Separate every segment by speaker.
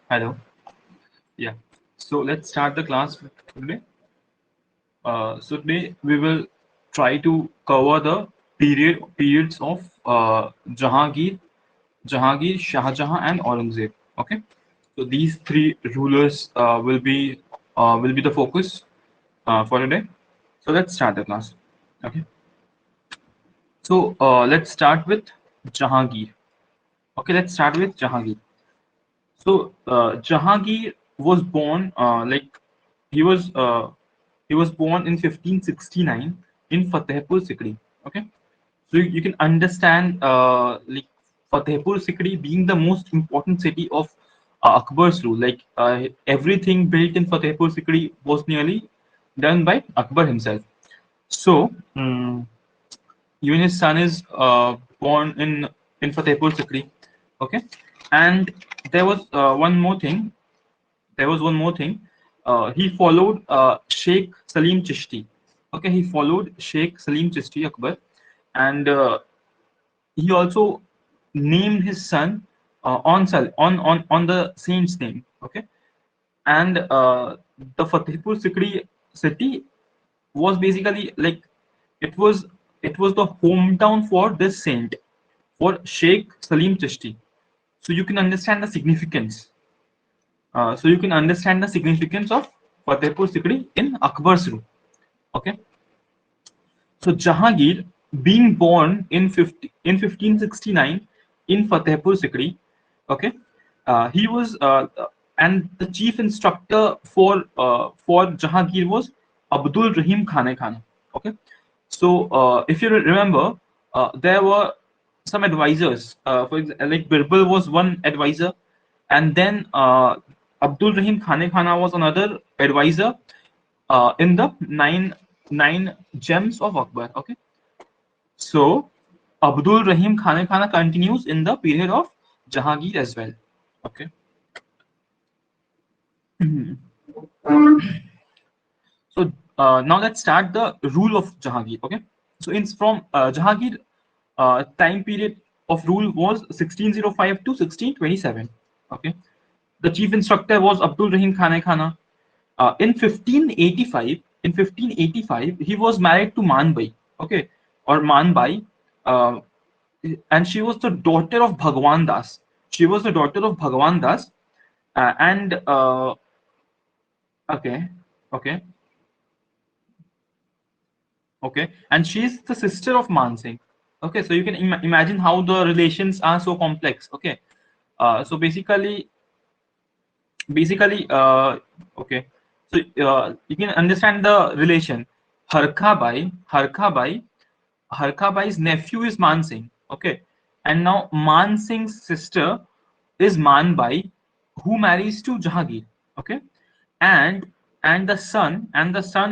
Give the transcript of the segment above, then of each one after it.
Speaker 1: Hello. Yeah. So let's start the class today. So today we will try to cover the periods of Jahangir, Shah Jahan, and Aurangzeb. Okay. So these three rulers will be the focus for today. So let's start the class. Okay. So let's start with Jahangir. Okay. Let's start with Jahangir. So Jahangir was born he was uh, he was born in 1569 in Fatehpur Sikri. Okay, so you can understand Fatehpur Sikri being the most important city of Akbar's rule. Everything built in Fatehpur Sikri was nearly done by Akbar himself. So even his son is born in Fatehpur Sikri. Okay, and there was one more thing there was one more thing. He followed Sheikh Salim Chishti. Okay, he followed Sheikh Salim Chishti Akbar, and he also named his son on the saint's name. Okay, and the Fatehpur Sikri city was basically like it was it was the hometown for this saint, for Sheikh Salim Chishti. So you can understand the significance. Of Fatehpur Sikri in Akbar's rule. Okay, so Jahangir, being born in 1569 in Fatehpur Sikri, okay, he was and the chief instructor for Jahangir was Abdul Rahim Khane Khan. Okay, so if you remember, there were some advisors. For example, like Birbal was one advisor, and then Abdul Rahim Khane Khana was another advisor in the nine gems of Akbar. Okay, so Abdul Rahim Khane Khana continues in the period of Jahangir as well. Okay. So now let's start the rule of Jahangir. Okay, so in from Jahangir time period of rule was 1605 to 1627. Okay, the chief instructor was Abdul Rahim Khane Khana. In 1585, he was married to Manbai. Okay, or Manbai, uh, and she was the daughter of Bhagwan Das. She was the daughter of Bhagwan Das, and okay, okay, okay, and she is the sister of Man Singh. Okay, so you can imagine how the relations are so complex. Okay, so basically, okay, so you can understand the relation. Harka Bai's nephew is Man Singh. Okay, and now Man Singh's sister is Man Bai, who marries to Jahangir. Okay, and the son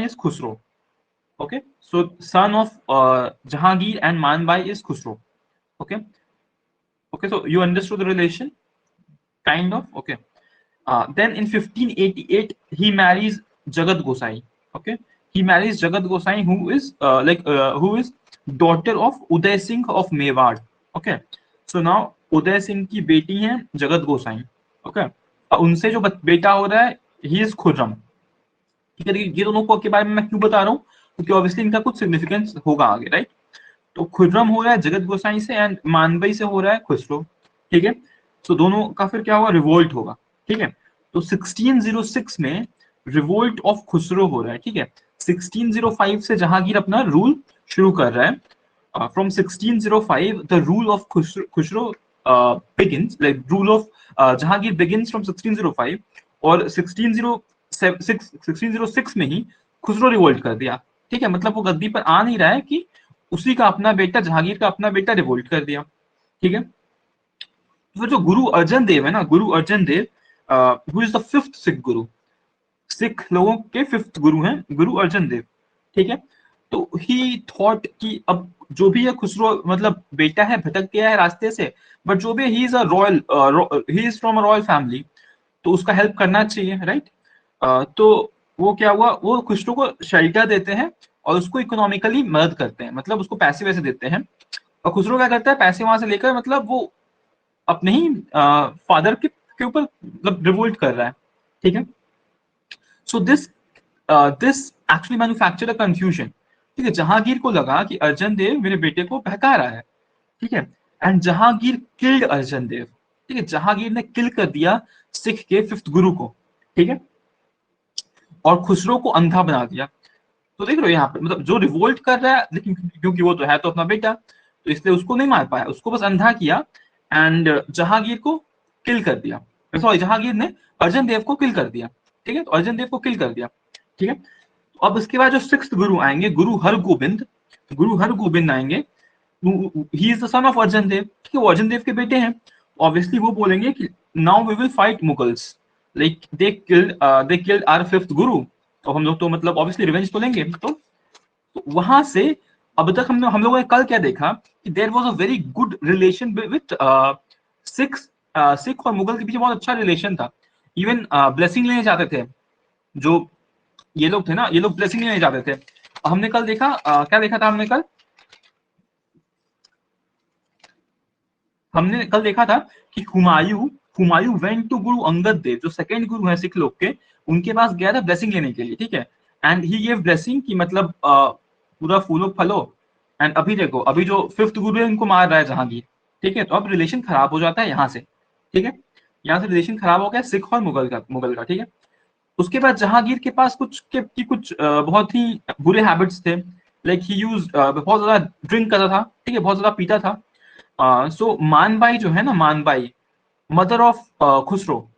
Speaker 1: is Khusro. Okay, so son of Jahangir and Man Bai is Khusro. Okay, okay, so you understood the relation, kind of. Okay. Then in 1588, he marries Jagat Gosai. Okay, he marries Jagat Gosai, who is daughter of Uday Singh of Mewad. Okay, so now Uday Singh की बेटी है जगत गोसाई. Okay, उनसे जो बेटा हो रहा है, he is खुर्रम. ठीक है, ये दोनों को के बारे में मैं क्यों बता रहा हूँ, क्योंकि ऑब्वियसली इनका कुछ सिग्निफिकेंस होगा आगे, राइट. तो खुर्रम हो रहा है जगत गोसाई से एंड मानबई से हो रहा है खुसरो. ठीक है, तो दोनों का फिर क्या होगा, रिवोल्ट होगा. ठीक है, तो 1606 में रिवोल्ट ऑफ खुसरो हो रहा है. ठीक है, 1605 से जहांगीर अपना रूल शुरू कर रहा है. From 1605 the rule of Khusro begins, like rule of Jahangir begins from 1605, और 1606 में ही खुसरो रिवोल्ट कर दिया. ठीक है, मतलब वो गद्दी पर आ नहीं रहा है कि उसी का अपना बेटा, जहांगीर का अपना बेटा रिवोल्ट कर दिया. ठीक है, तो जो गुरु अर्जन देव है ना, Guru Arjan Dev who is the fifth Sikh Guru, Sikh लोगों के फिफ्थ गुरु हैं गुरु अर्जन देव. ठीक है, तो ही थॉट कि अब जो भी है खुसरो मतलब बेटा है, भटक गया है रास्ते से, बट जो भी he is a royal, he is from a royal family, तो उसका हेल्प करना चाहिए, राइट. तो वो क्या हुआ, वो खुसरो को शेल्टर देते हैं और उसको इकोनॉमिकली मदद करते हैं, मतलब उसको पैसे वैसे देते हैं. और खुसरो क्या करता है, पैसे वहां से लेकर मतलब वो अपने ही फादर के के ऊपर मतलब रिवोल्ट कर रहा है, ठीक है। So this this actually manufacture a confusion, ठीक है। जहांगीर को लगा कि अर्जन देव मेरे बेटे को बहका रहा है, ठीक है। एंड जहांगीर किल्ड अर्जन देव, ठीक है। जहांगीर ने किल कर दिया सिख के फिफ्थ गुरु को, ठीक है, और खुसरो को अंधा बना दिया। तो देख रहे हो यहाँ पे, मतलब जो रिवोल्ट कर रहा है, लेकिन क्योंकि वो तो है तो अपना बेटा, तो इसलिए उसको नहीं मार पाया, उसको बस अंधा किया एंड जहांगीर को किल कर दिया। सॉरी, जहांगीर ने अर्जन देव को किल कर दिया, ठीक है। तो अर्जन देव को किल कर दिया, ठीक है। तो अब इसके बाद जो सिक्स्थ गुरु आएंगे, गुरु हरगोबिंद, गुरु हरगोबिंद आएंगे। He is the son of Arjan Dev, ठीक है, वो अर्जन देव के बेटे हैं। ऑब्वियसली वो बोलेंगे कि now we will fight Mughals, like they killed our fifth guru, तो हम लोग तो मतलब ऑब्वियसली रिवेंज तो लेंगे। तो वहां से अब तक हम लोगों ने कल क्या देखा कि there was a very good relation with Sikh, Sikh और मुगल के बीच बहुत अच्छा रिलेशन था। इवन ब्लेसिंग लेने जाते थे जो ये लोग थे ना, ये लोग ब्लेसिंग लेने जाते थे। हमने कल देखा क्या देखा था हमने कल देखा था कि हुमायूं वेंट टू गुरु अंगद देव, जो सेकंड गुरु है सिख लोग के, उनके पास गया था ब्लेसिंग लेने के लिए, ठीक है। एंड ही गिव ब्लेसिंग की मतलब पूरा फूलो फलो। एंड अभी देखो, अभी जो फिफ्थ गुरु है उनको मार रहा है जहांगीर, ठीक है। तो अब रिलेशन खराब हो जाता है यहाँ से, ठीक है। यहाँ से रिलेशन खराब हो गया सिख और मुगल का, ठीक है। उसके बाद जहांगीर के पास कुछ बहुत ही बुरे हैबिट्स थे। लाइक ही यूज बहुत ज्यादा ड्रिंक करता था, ठीक है, बहुत ज्यादा पीता था। सो मानबाई जो है ना, Manbai mother of Khusro,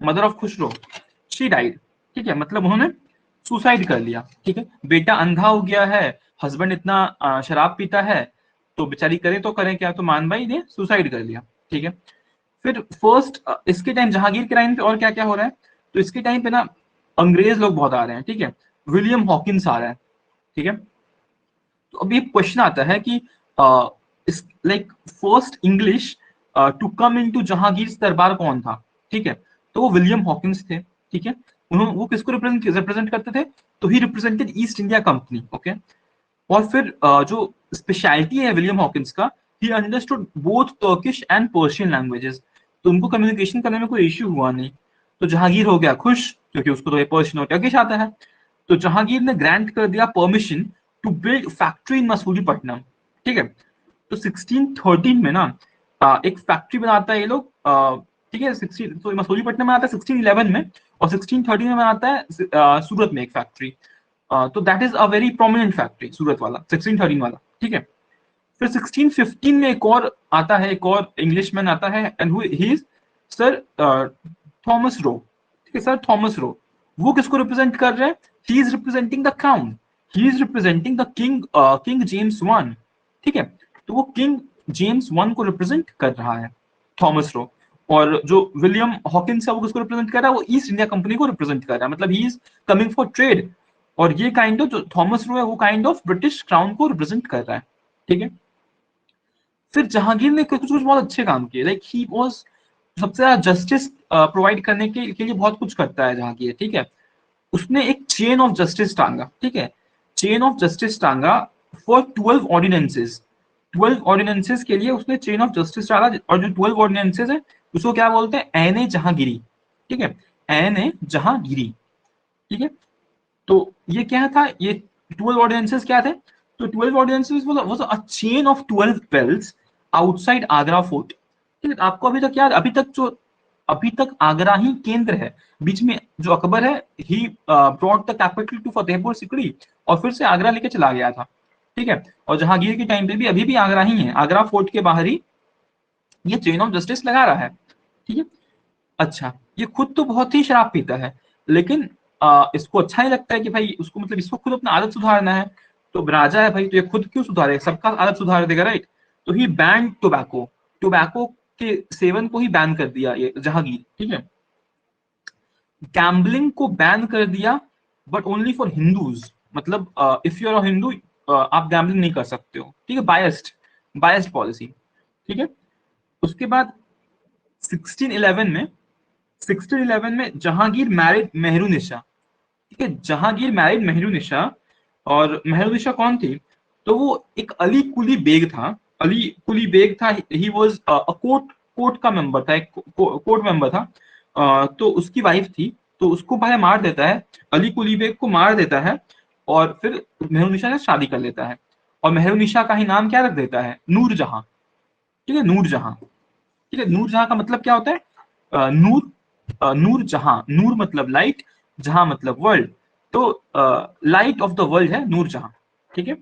Speaker 1: mother of Khusro, she died, ठीक है। मतलब उन्होंने सुसाइड कर लिया, ठीक है। बेटा अंधा हो गया है, हस्बैंड इतना शराब पीता है, तो बेचारी करें तो करें क्या, तो मानबाई ने सुसाइड कर लिया, ठीक है। फिर फर्स्ट इसके टाइम जहांगीर के टाइम पे और क्या क्या हो रहा है, तो इसके टाइम पे ना अंग्रेज लोग बहुत आ रहे हैं, ठीक है। विलियम हॉकिंस आ रहा है, ठीक है। तो अभी क्वेश्चन आता है कि like first English to come into Jahangir darbar कौन था, ठीक है। तो वो विलियम हॉकिंस थे, ठीक है। उन्होंने वो किसको रिप्रेजेंट करते थे, तो he represented East India company, okay. और फिर जो स्पेशलिटी है विलियम हॉकिंस का, he understood both Turkish and Persian languages, तो उनको कम्युनिकेशन करने में कोई इश्यू हुआ नहीं। तो जहांगीर हो गया खुश, क्योंकि उसको तो पर्शियन और टर्किश आता है। तो जहांगीर ने ग्रांट कर दिया permission to build factory in Masulipatnam, ठीक है। तो 1613 में ना एक फैक्ट्री बनाता है ये लोग, ठीक है। 16 तो मसूलीपट्टनम में आता है 1611 में, और 1613 में आता है सूरत में एक फैक्ट्री। तो that is a very prominent factory, Surat वाला 1613 वाला, ठीक है। फिर 1615 में एक और आता है, एक और इंग्लिशमैन आता है, and he is sir Thomas Roe, ठीक है, सर थॉमस रो। वो किसको रिप्रेजेंट कर रहे हैं, he is representing the crown, he is representing the king James one, ठीक है। तो वो किंग जेम्स वन को रिप्रेजेंट कर रहा है थॉमस रो। और जो विलियम हॉकिंस है वो किसको रिप्रेजेंट कर रहा है, वो ईस्ट इंडिया कंपनी को रिप्रेजेंट कर रहा है, मतलब he is coming for trade. और ये काइंड ऑफ जो थॉमस रो है वो काइंड ऑफ ब्रिटिश क्राउन को रिप्रेजेंट कर रहा है, ठीक है। फिर जहांगीर ने कुछ कुछ बहुत अच्छे काम किए, लाइक ही वाज सबसे ज्यादा जस्टिस प्रोवाइड करने के लिए बहुत कुछ करता है जहांगीर, ठीक है। उसने एक चेन ऑफ जस्टिस टांगा, ठीक है, चेन ऑफ जस्टिस टांगा फॉर 12 ऑर्डिनेंसेस। 12 ऑर्डिनेंसेस के लिए उसने चेन ऑफ जस्टिस टांगा, और जो 12 ऑर्डिनेंसेस है उसको क्या बोलते हैं, एन ए जहांगीरी, ठीक है, एन ए जहांगीरी, ठीक है। तो ये क्या था, ये 12 ऑर्डिनेंसेस क्या थे, तो 12 ordinances was a chain of 12 bells outside Agra Fort, ठीक है। आपको अभी तक याद, अभी तक आगरा ही केंद्र है, बीच में जो अकबर है he brought the capital to Fatehpur Sikri, और फिर से आगरा लेके चला गया था, ठीक है। और जहांगीर के टाइम पे भी अभी भी आगरा ही है, आगरा फोर्ट के बाहर ही ये चेन ऑफ जस्टिस लगा रहा है, ठीक है। अच्छा, ये खुद तो बहुत ही शराब पीता है, लेकिन इसको अच्छा नहीं लगता है कि भाई उसको, मतलब इसको खुद अपना आदत सुधारना है। तो राजा है भाई, तो ये खुद क्यों सुधारे, सबका आदत सुधार देगा, राइट। तो ही बैन टोबैको, टोबैको के सेवन को ही बैन कर दिया ये जहांगीर, ठीक है। गैम्बलिंग को बैन कर दिया, बट ओनली फॉर हिंदूज, मतलब इफ यू आर हिंदू आप गैम्बलिंग नहीं कर सकते हो, ठीक है। बायस्ड पॉलिसी, ठीक है। उसके बाद 1611 में 1611 में जहांगीर मैरिड मेहरुनिशा, ठीक है। जहांगीर मैरिड मेहरुनिशा, और मेहरुनिशा कौन थी, तो वो एक अली कुली बेग था, अली कुली बेग था। ही वाज अ कोर्ट का मेंबर था, एक कोर्ट मेंबर था। तो उसकी वाइफ थी, तो उसको पहले मार देता है, अली कुली बेग को मार देता है, और फिर मेहरुनिशा से शादी कर लेता है, और मेहरुनिशा का ही नाम क्या रख देता है, नूरजहां। ठीक है, नूरजहां। ठीक है, नूरजहां का मतलब क्या होता है, नूर, नूर जहां, नूर मतलब लाइट, जहां मतलब वर्ल्ड, तो लाइट ऑफ द वर्ल्ड है नूर जहां। ठीक है।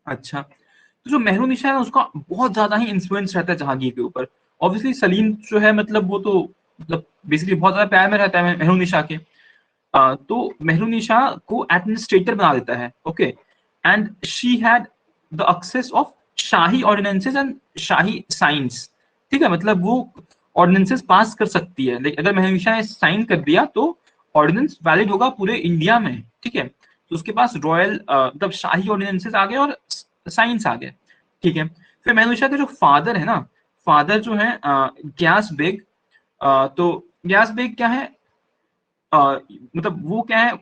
Speaker 1: अच्छा, तो जो मेहरुनिशा है उसका बहुत ज्यादा ही इन्फ्लुएंस रहता है जहांगीर के ऊपर। ऑब्वियसली सलीम जो है मतलब वो तो मतलब बेसिकली बहुत ज्यादा प्यार में रहता है मेहरुनिशा के। तो मेहरुनिशा को एडमिनिस्ट्रेटर बना देता है। Okay, and she had the access of shahi ordinances and shahi science. ठीक है, मतलब वो ऑर्डिनेंसेस पास कर सकती है, लेकिन अगर मेहरुनिशा ने साइन कर दिया तो ऑर्डिनेंस वैलिड होगा पूरे इंडिया में। ठीक है, तो उसके पास रॉयल मतलब शाही ऑर्डिनेंसेस आ गए और साइंस आ गए। ठीक है, फिर मेहरुनिशा के जो फादर है ना, फादर जो है ग्यास बेग, तो ग्यास बेग क्या है, मतलब वो क्या है,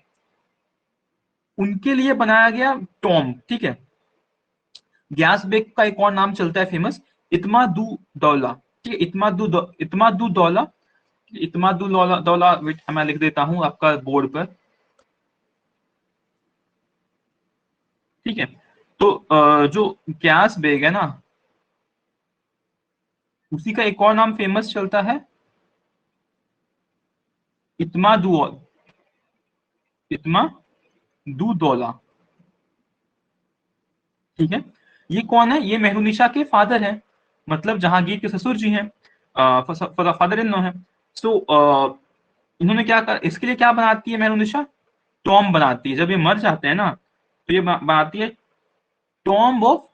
Speaker 1: उनके लिए बनाया गया टॉम। ठीक है, ग्यास बेग का एक और नाम चलता है फेमस, इत्मादु दौला। ठीक है, इत्मादु दौला, इत्मादु दौला दौला, वेट मैं लिख देता हूं आपका बोर्ड पर। ठीक है, तो जो ग्यास बेग है ना, उसी का एक और नाम फेमस चलता है, इत्मादु, इत्मादु दौला। ठीक है, ये कौन है, ये मेहरुनिशा के फादर हैं, मतलब जहांगीर के ससुर जी हैं, फादर इन लॉ है। सो इन्होंने क्या कर, इसके लिए क्या बनाती है मेहरुनिशा, टॉम बनाती है। जब ये मर जाते हैं ना, तो ये बनाती है टॉम्ब ऑफ,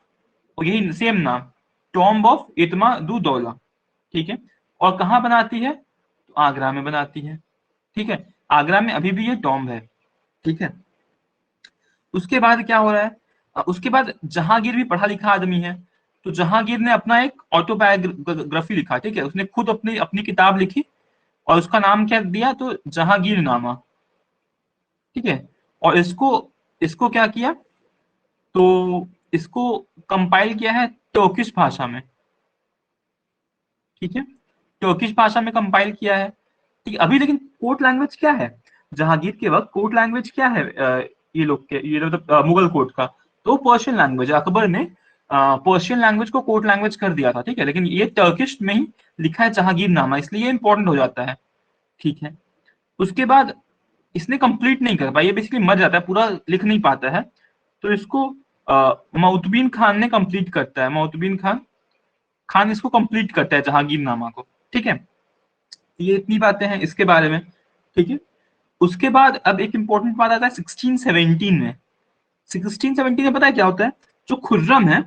Speaker 1: यही सेम नाम, टॉम्ब ऑफ इत्मा दू दौला। ठीक है, और कहाँ बनाती है, तो आगरा में बनाती है। ठीक है, आगरा में अभी भी ये टॉम्ब है। ठीक है, उसके बाद क्या हो रहा है, उसके बाद जहांगीर भी पढ़ा लिखा आदमी है, तो जहांगीर ने अपना एक ऑटोबायोग्राफी लिखा। ठीक है, उसने खुद अपनी अपनी किताब लिखी, और उसका नाम क्या दिया, तो जहांगीर नामा। ठीक है, और इसको इसको क्या किया, तो इसको कंपाइल किया है टर्किश भाषा में। ठीक है, टर्किश भाषा में कंपाइल किया है। ठीक है, अभी लेकिन कोर्ट लैंग्वेज क्या है, जहांगीर के वक्त कोर्ट लैंग्वेज क्या है, ये लोग के, ये मतलब मुगल कोर्ट का, तो पर्शियन लैंग्वेज, अकबर ने पर्शियन लैंग्वेज को कोर्ट लैंग्वेज कर दिया था। ठीक है, लेकिन ये टर्किश में ही लिखा है जहांगीर नामा, इसलिए ये इंपॉर्टेंट हो जाता है। ठीक है, उसके बाद इसने कंप्लीट नहीं कर पाया, ये बेसिकली मर जाता है, पूरा लिख नहीं पाता है, तो इसको मौतबीन खान ने कंप्लीट करता है, मौतबीन खान खान इसको कंप्लीट करता है जहांगीर नामा को। ठीक है, ये इतनी बातें हैं इसके बारे में। ठीक है, उसके बाद अब एक इंपॉर्टेंट बात आता है 1617 में। 1617 में पता है क्या होता है, जो खुर्रम है,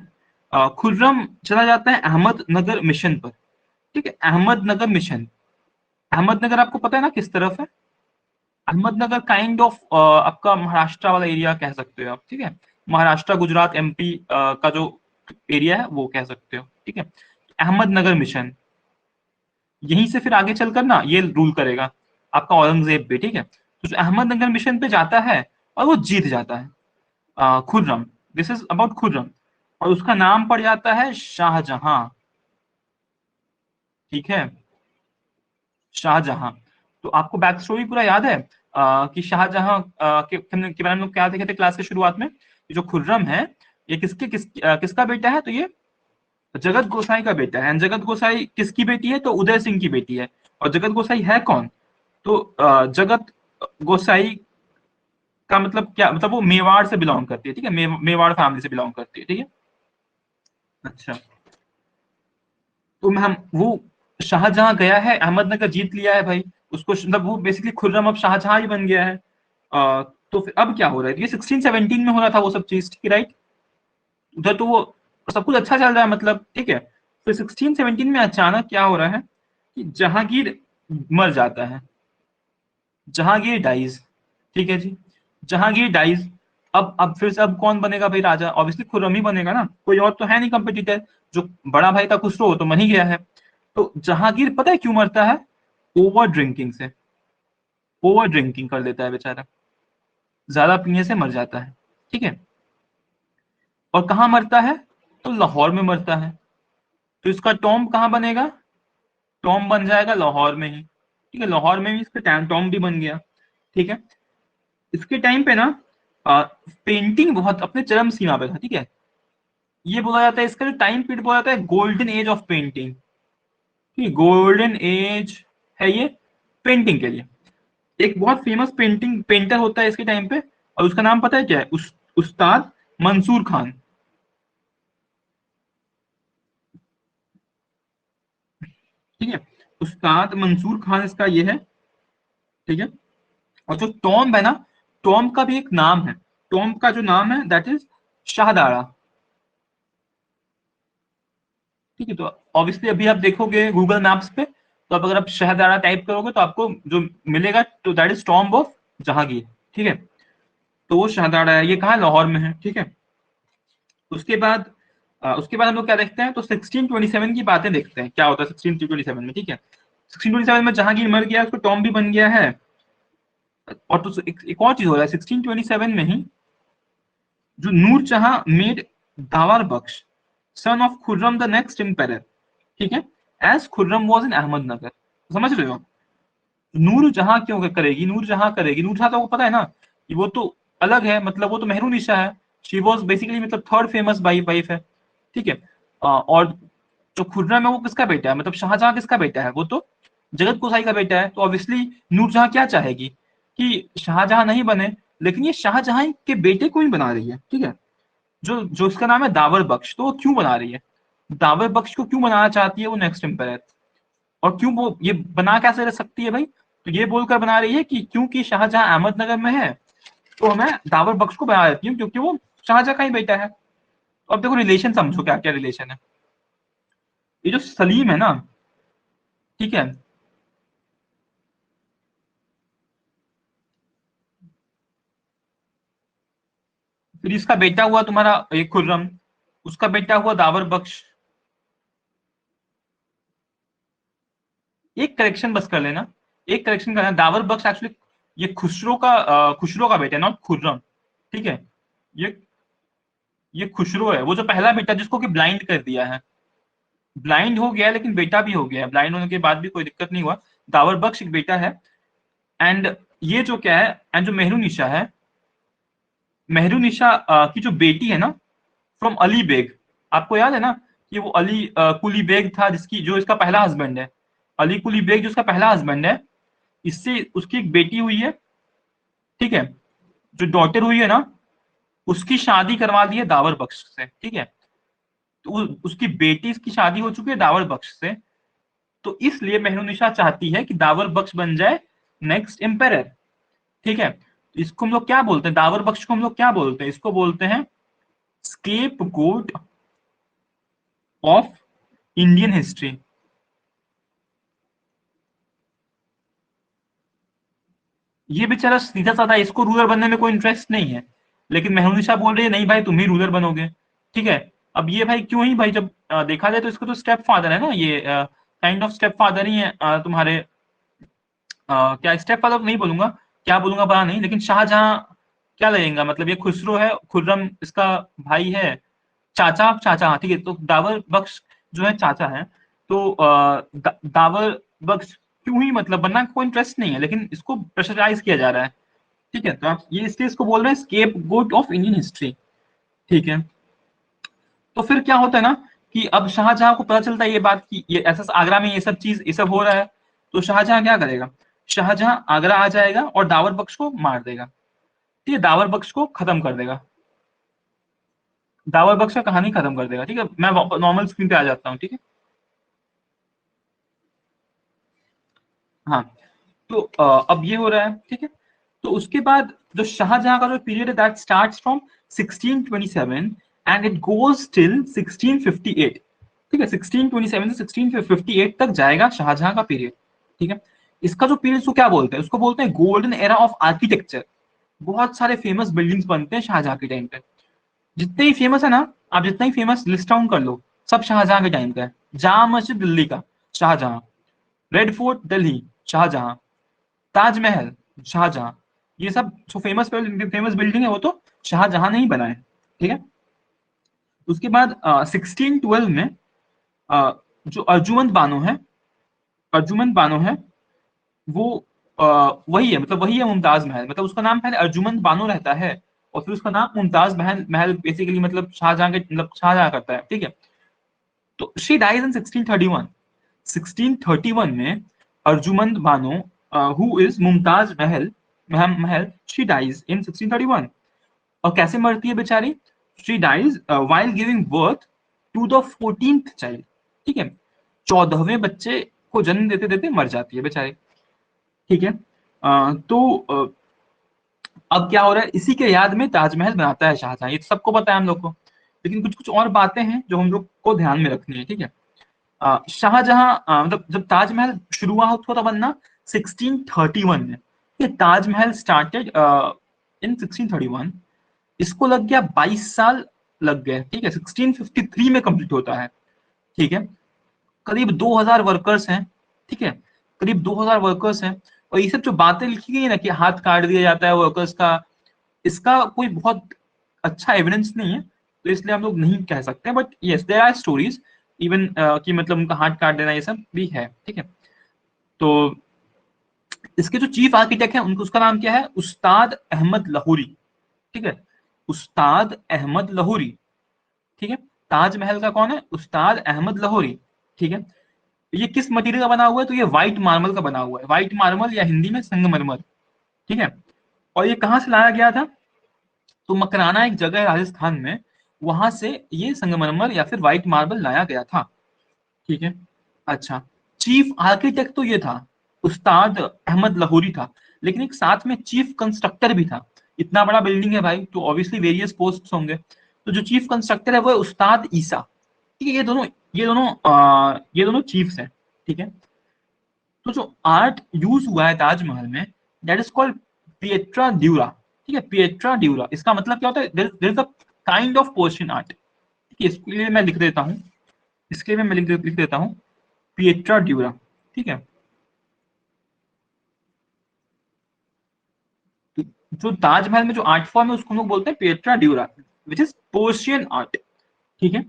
Speaker 1: खुर्रम चला जाता है अहमदनगर मिशन पर। ठीक है, अहमदनगर मिशन, अहमदनगर आपको पता है ना किस तरफ है, अहमदनगर काइंड ऑफ आपका महाराष्ट्र वाला एरिया कह सकते हो आप। ठीक है, महाराष्ट्र गुजरात एमपी का जो एरिया है वो कह सकते हो। ठीक है, अहमदनगर मिशन, यहीं से फिर आगे चलकर ना ये रूल करेगा आपका औरंगजेब भी। ठीक है, तो जो अहमदनगर मिशन पे जाता है और वो जीत जाता है, Khurram, this is about Khurram, और उसका नाम पड़ जाता है शाहजहां। ठीक है, शाहजहां। तो आपको बैक स्टोरी पूरा याद है, कि शाहजहां के बारे में लोग क्या देखे थे क्लास के शुरुआत में, ये जो खुर्रम है ये किसका बेटा है, तो ये जगत गोसाई का बेटा है। जगत गोसाई किसकी बेटी है, तो उदय सिंह की बेटी है। और जगत गोसाई है कौन, तो जगत गोसाई का मतलब क्या, मतलब वो मेवाड़ से बिलोंग करती है। ठीक है, मेवाड़ फैमिली से बिलोंग करती है। ठीक है, अच्छा, तो हम वो शाहजहां गया है, अहमदनगर जीत लिया है भाई, उसको मतलब वो बेसिकली खुर्रम अब शाहजहां ही बन गया है। तो फिर अब क्या हो रहा है, ये 1617 में हो रहा था वो सब चीज। ठीक है, राइट, उधर तो वो सब कुछ अच्छा चल रहा है मतलब। ठीक है, फिर 1617 में अचानक क्या हो रहा है कि जहांगीर मर जाता है, जहांगीर डाइज। ठीक है जी, जहांगीर डाइज। अब फिर से अब कौन बनेगा भाई राजा, ऑब्वियसली खुर्रम ही बनेगा ना, कोई और तो है नहीं कंपिटिटर। जो बड़ा भाई था खुसरो वो तो मर ही गया है। तो जहांगीर पता है क्यों मरता है, ओवर ड्रिंकिंग से, ओवर ड्रिंकिंग कर लेता है बेचारा, ज्यादा पीने से मर जाता है। ठीक है, और कहाँ मरता है, तो लाहौर में मरता है। तो इसका टॉम्ब कहाँ बनेगा, टॉम बन जाएगा लाहौर में ही, ठीक है, लाहौर में भी इसका टॉम भी बन गया, ठीक है। इसके टाइम पे ना पेंटिंग बहुत अपने चरम सीमा पे था, ठीक है। ये बोला जाता है, इसका जो टाइम पीरियड बोला जाता है गोल्डन एज ऑफ पेंटिंग, ठीक, गोल्डन एज है ये पेंटिंग के लिए। एक बहुत फेमस पेंटर होता है इसके टाइम पे, और उसका नाम पता है क्या है? उस्ताद मंसूर खान, ठीक है। उस्ताद मंसूर खान इसका ये है, ठीक है। और जो टॉम है ना, टॉम का भी एक नाम है, टॉम का जो नाम है दैट इज शाहदारा, ठीक है। तो ऑब्वियसली अभी आप देखोगे गूगल मैप्स पे, तो अब अगर आप शहदारा टाइप करोगे तो आपको जो मिलेगा तो that is tomb of Jahangir, ठीक है। तो वो शहदारा है, ये कहाँ लाहौर में है, ठीक है। उसके बाद हम लोग क्या देखते हैं, तो 1627 की बातें देखते हैं, क्या होता है 1627 में, ठीक है। 1627 में जहांगीर मर गया, उसको टॉम भी बन गया है। और तो एक और चीज हो रहा है 1627 में ही, जो Noor Jahan made Dawar Bakhsh son of Khurram the next empire, ठीक है, as Khurram was in Ahmednagar. समझ रहे हो? नूर जहां क्यों करेगी, नूर जहां करेगी, नूर जहां तो आपको पता है ना कि वो तो अलग है, मतलब वो तो मेहरुनिशा है, शी वाज बेसिकली मतलब थर्ड फेमस वाइफ है, ठीक है। और जो खुर्रम है वो किसका बेटा है, मतलब शाहजहां किसका बेटा है, वो तो जगत गोसाई का बेटा है। तो ऑब्वियसली नूरजहां क्या चाहेगी कि शाहजहां नहीं बने, लेकिन ये शाहजहां के बेटे को ही बना रही है, ठीक है। जो जो इसका नाम है दावर बख्श, तो वो क्यों बना रही है, दावर बख्श को क्यों बनाना चाहती है वो नेक्स्ट एम्पायर, और क्यों वो ये बना कैसे रह सकती है भाई, तो ये बोलकर बना रही है कि क्योंकि शाहजहां अहमदनगर में है, तो मैं दावर बख्श को बना देती हूँ क्योंकि वो शाहजहां का ही बेटा है। तो अब देखो रिलेशन समझो, क्या क्या रिलेशन है। ये जो सलीम है ना, ठीक है, फिर इसका बेटा हुआ तुम्हारा ये खुर्रम, उसका बेटा हुआ दावर बख्श। एक करेक्शन बस कर लेना, एक करेक्शन करना, दावर बख्श एक्चुअली ये खुसरो का बेटा है, नॉट खुर्रम, ठीक है। ये ये खुसरो है, वो जो पहला बेटा जिसको कि ब्लाइंड कर दिया है, ब्लाइंड हो गया है लेकिन बेटा भी हो गया है, ब्लाइंड होने के बाद भी कोई दिक्कत नहीं हुआ। दावर बख्श एक बेटा है। एंड ये जो क्या है, एंड जो मेहरुनिशा है, मेहरुनिशा की जो बेटी है ना, फ्रॉम अली बेग, आपको याद है ना कि वो अली कुली बेग था, जिसकी जो इसका पहला हस्बैंड है, अली कुली बेग जो उसका पहला हस्बैंड है, इससे उसकी एक बेटी हुई है, ठीक है। जो डॉटर हुई है ना, उसकी शादी करवा दी है दावर बख्श से, ठीक है। तो उसकी बेटी की शादी हो चुकी है दावर बख्श से, तो इसलिए मेहरुनिशा चाहती है कि दावर बख्श बन जाए नेक्स्ट एम्पायर, ठीक है। तो इसको हम लोग क्या बोलते हैं, दावर बख्श को हम लोग क्या बोलते हैं, इसको बोलते हैं scapegoat of Indian history. ये बेचारा सीधा साधा, इसको रूलर बनने में कोई इंटरेस्ट नहीं है, लेकिन मेहरुनिशा बोल रही है नहीं भाई तुम ही रूलर बनोगे, ठीक है। अब ये भाई क्यों ही भाई, जब देखा जाए तो इसको तो स्टेप फादर है ना ये, काइंड ऑफ स्टेप फादर ही है तुम्हारे, क्या स्टेप फादर तो नहीं बोलूंगा, क्या बोलूंगा पता नहीं, लेकिन शाहजहां क्या लगेगा, मतलब ये खुसरो है, खुर्रम इसका भाई है, चाचा चाचा, हाँ, ठीक है। तो दावर बख्श जो है चाचा है, तो दावर बख्श क्यों ही मतलब बनना कोई इंटरेस्ट नहीं है, लेकिन इसको प्रेशराइज किया जा रहा है, ठीक है। तो आप ये इसलिए इसको बोल रहे हैं scapegoat of Indian history, ठीक है। तो फिर क्या होता है ना कि अब शाहजहां को पता चलता है ये बात कि ये ऐसा आगरा में ये सब हो रहा है, तो शाहजहां क्या करेगा, शाहजहां आगरा आ जाएगा और दावर बख्श को मार देगा, ठीक है, दावर बख्श को खत्म कर देगा, दावर बख्श का कहानी खत्म कर देगा, ठीक है। मैं नॉर्मल स्क्रीन पे आ जाता हूँ, ठीक है। हाँ, तो अब ये हो रहा है, ठीक है। तो उसके बाद जो शाहजहां का जो पीरियड है that starts from 1627 and it goes till 1658, ठीक है। 1627 से 1658 तक जाएगा शाहजहां का पीरियड, ठीक है। इसका जो पीरियड उसको क्या बोलते हैं, उसको बोलते हैं गोल्डन एरा ऑफ आर्किटेक्चर। बहुत सारे फेमस बिल्डिंग्स बनते हैं शाहजहां के टाइम पे, जितने ही फेमस है ना, आप जितना ही फेमस लिस्ट डाउन कर लो, सब शाहजहां के टाइम का है। जामा मस्जिद दिल्ली का शाहजहां, रेड फोर्ट दिल्ली शाहजहां, ताजमहल शाहजहां, ये सब जो फेमस फेमस बिल्डिंग है वो तो शाहजहां ने ही बनाए, ठीक है। उसके बाद 1612 में जो अर्जुमंद बानो है, अर्जुमंद बानो है वो वही है, मतलब वही है मुमताज महल, मतलब उसका नाम पहले अर्जुमंद बानो रहता है और फिर उसका नाम मुमताज महल महल बेसिकली मतलब शाहजहां के मतलब शाहजहां करता है, ठीक है। तो शी डाइज इन 1631। 1631 में Arjumand Bano who is Mumtaz Mahal Mahal she dies in 1631। और कैसे मरती है बेचारी? She dies while giving birth to the 14th child, ठीक है। 14वें बच्चे को जन्म देते देते मर जाती है बेचारी, ठीक है। अब क्या हो रहा है, इसी के याद में ताजमहल बनाता है शाहजहां, ये तो सबको पता है हम लोग को। लेकिन कुछ कुछ और बातें हैं जो हम लोग को ध्यान में रखनी है, ठीक है। शाहजहां मतलब जब ताजमहल शुरुआत हुआ था बनना 1631 में, ये ताजमहल स्टार्टेड इन 1631। इसको लग गया 22 साल लग गए, ठीक है। 1653 में कंप्लीट होता है, ठीक है। करीब 2000 वर्कर्स हैं, ठीक है, करीब 2000 वर्कर्स हैं। और ये सब जो बातें लिखी गई है ना कि हाथ काट दिया जाता है वर्कर्स का, इसका कोई बहुत अच्छा एविडेंस नहीं है, तो इसलिए हम लोग नहीं कह सकते। But yes there are stories even कि मतलब उनका हाथ काट देना ये सब भी है, ठीक है। तो इसके जो चीफ आर्किटेक्ट है उनका उसका नाम क्या है? उस्ताद अहमद लाहौरी, ठीक है। उस्ताद अहमद लाहौरी, ठीक है। ताजमहल का कौन है? उस्ताद अहमद लाहौरी, ठीक है। ये किस मटेरियल का बना हुआ है? तो ये व्हाइट मार्बल का बना हुआ है, व्हाइट मार्बल या हिंदी में संगमरमर, ठीक है। और ये कहाँ से लाया गया था? तो मकराना एक जगह है राजस्थान में, वहां से ये संगमरमर या फिर व्हाइट मार्बल लाया गया था, ठीक है। अच्छा, चीफ आर्किटेक्ट तो ये था, उस्ताद अहमद लाहौरी था, लेकिन एक साथ में चीफ कंस्ट्रक्टर भी था। इतना बड़ा बिल्डिंग है भाई, तो ऑब्वियसली वेरियस पोस्ट होंगे। तो जो चीफ कंस्ट्रक्टर है वो है उस्ताद ईसा, ठीक है। ये दोनों चीफ्स हैं, ठीक है। तो जो आर्ट यूज हुआ है ताजमहल में, that is called pietra dura, ठीक है। पिएट्रा ड्यूरा, इसका मतलब क्या होता है? There is a kind of Persian art, ठीक है। इसके लिए मैं लिख देता हूँ, इसके लिए मैं लिख देता हूँ पिएट्रा ड्यूरा, ठीक है। तो जो ताजमहल में जो आर्ट फॉर्म है उसको हम लोग बोलते हैं Pietra dura, which is Persian art, ठीक है।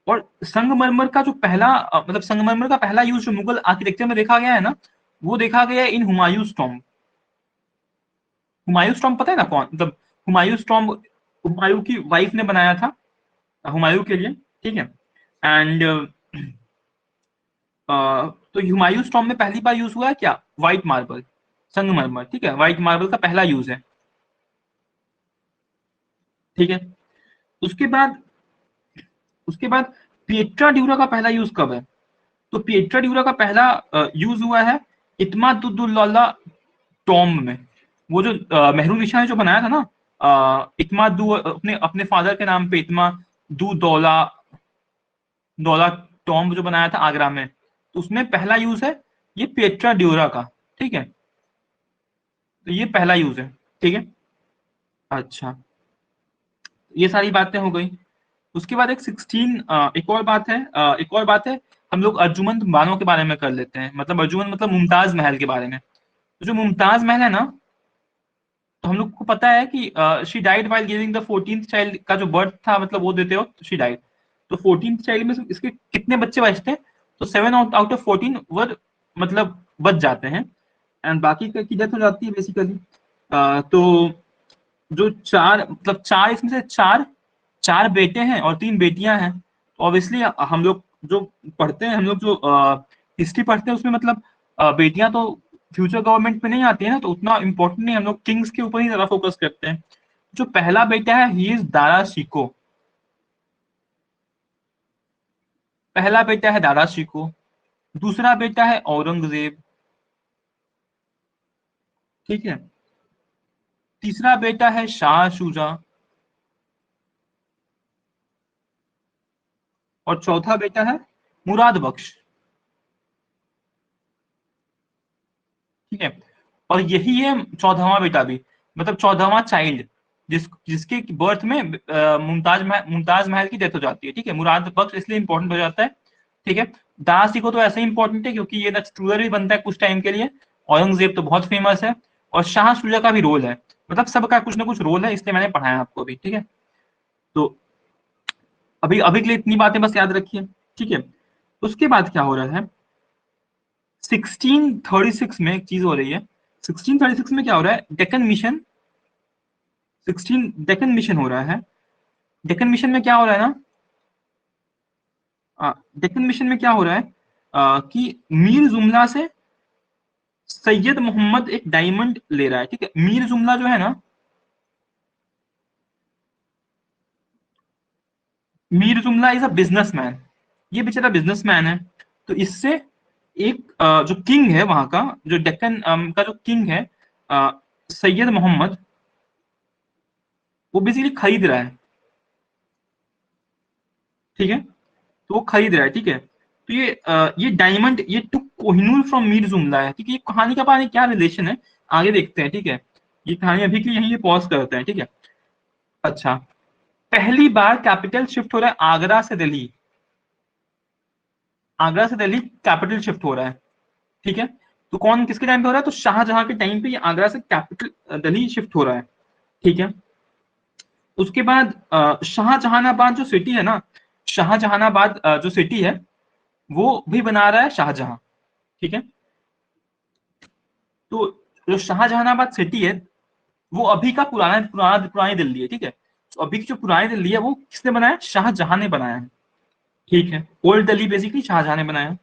Speaker 1: और संगमरमर का जो पहला मतलब संगमरमर का पहला यूज जो मुगल आर्किटेक्चर में देखा गया है ना, वो देखा गया है इन हुमायूंस टॉम्ब। हुमायूंस टॉम्ब पता है ना कौन, मतलब हुमायूंस टॉम्ब हुमायूं की वाइफ ने बनाया था हुमायूं के लिए, ठीक है। एंड तो हुमायूंस टॉम्ब में पहली बार यूज हुआ है क्या? व्हाइट मार्बल, संगमरमर, ठीक है। व्हाइट मार्बल का पहला यूज है, ठीक है। उसके बाद उसके बाद पिएट्रा ड्यूरा का पहला यूज कब है? तो पिएट्रा ड्यूरा का पहला यूज हुआ है इत्मादुद्दौला टॉम्ब में। वो जो मेहरून निशा ने जो बनाया था ना, इत्मादु अपने अपने फादर के नाम पे इत्मा दू दौला दौला टॉम्ब जो बनाया था आगरा में, तो उसमें पहला यूज है ये पिएट्रा ड्यूरा का, ठीक है। तो ये पहला यूज है, ठीक है। अच्छा, ये सारी बातें हो गई। उसके बाद एक और बात है, हम लोग अर्जुमंद बानो के बारे में कर लेते हैं, मतलब अर्जुमंद मतलब मुमताज महल के बारे में। तो जो मुमताज महल है ना, तो हम लोग को पता है कि she died while giving the 14th child का जो बर्थ था, मतलब वो देते हो शी डाइड। तो 14th चाइल्ड में इसके कितने बच्चे बचते हैं? तो 7 आउट ऑफ 14 वर मतलब बच जाते हैं, एंड बाकी की डेथ हो जाती है बेसिकली। तो जो चार मतलब चार इसमें से चार चार बेटे हैं और 3 बेटियां हैं। ऑब्वियसली हम लोग जो पढ़ते हैं, हम लोग जो हिस्ट्री पढ़ते हैं उसमें मतलब बेटियां तो फ्यूचर गवर्नमेंट में नहीं आती है ना, तो उतना इंपॉर्टेंट नहीं, हम लोग किंग्स के ऊपर ही ज्यादा फोकस करते हैं। जो पहला बेटा है ही इज दारा शिको, पहला बेटा है दारा शिको। दूसरा बेटा है औरंगजेब, ठीक है। तीसरा बेटा है शाह शुजा, और चौथा बेटा है मुराद बख्श, ठीक है। और यही है 14वां बेटा भी, मतलब 14वां चाइल्ड जिसके बर्थ में मुमताज महल की डेथ हो जाती है, ठीक है। मुराद बख्श इसलिए इंपॉर्टेंट हो जाता है, ठीक है। दासी को तो ऐसे ही इंपॉर्टेंट है क्योंकि ये रूलर भी बनता है कुछ टाइम के लिए। औरंगजेब तो बहुत फेमस है, और शाह शुजा का भी रोल है, मतलब सबका कुछ ना कुछ रोल है, इसलिए मैंने पढ़ाया आपको भी, ठीक है। तो अभी अभी के लिए इतनी बातें बस याद रखिए, ठीक है। उसके बाद क्या हो रहा है? 1636 में एक चीज हो रही है। 1636 में क्या हो रहा है, डेक्कन मिशन, 16 डेक्कन मिशन हो रहा है। डेक्कन मिशन में क्या हो रहा है ना, डेक्कन मिशन में क्या हो रहा है कि मीर जुमला से सैयद मोहम्मद एक डायमंड ले रहा है। ठीक है, मीर जुमला जो है ना, मीर जुमला इज अ बिजनेसमैन, ये बेचारा बिजनेसमैन है। तो इससे एक जो किंग है वहां का, जो डेक्कन का जो किंग है अ, सैयद मोहम्मद, वो बेसिकली खरीद रहा है। ठीक है, तो वो खरीद रहा है। ठीक है, तो ये डायमंड ये टू कोहिनूर फ्रॉम मीर जुमला है। ठीक है, ये कहानी का पानी क्या रिलेशन है आगे देखते हैं। ठीक है, ये कहानी अभी के लिए यहीं पॉज करते हैं। ठीक है, अच्छा, पहली बार कैपिटल शिफ्ट हो रहा है आगरा से दिल्ली, आगरा से दिल्ली कैपिटल शिफ्ट हो रहा है। ठीक है, तो कौन किसके टाइम पे हो रहा है, तो शाहजहां के टाइम पे ये आगरा से कैपिटल दिल्ली शिफ्ट हो रहा है। ठीक है, उसके बाद शाहजहानाबाद जो सिटी है ना, शाहजहानाबाद जो सिटी है वो भी बना रहा है शाहजहां। ठीक है, तो जो शाहजहानाबाद सिटी है वो अभी का पुरानी दिल्ली है। ठीक है, तो अभी की जो पुरानी दिल्ली है वो किसने बनाया, शाहजहां ने बनाया है। ठीक है, ओल्ड दिल्ली बेसिकली शाहजहां ने बनाया है।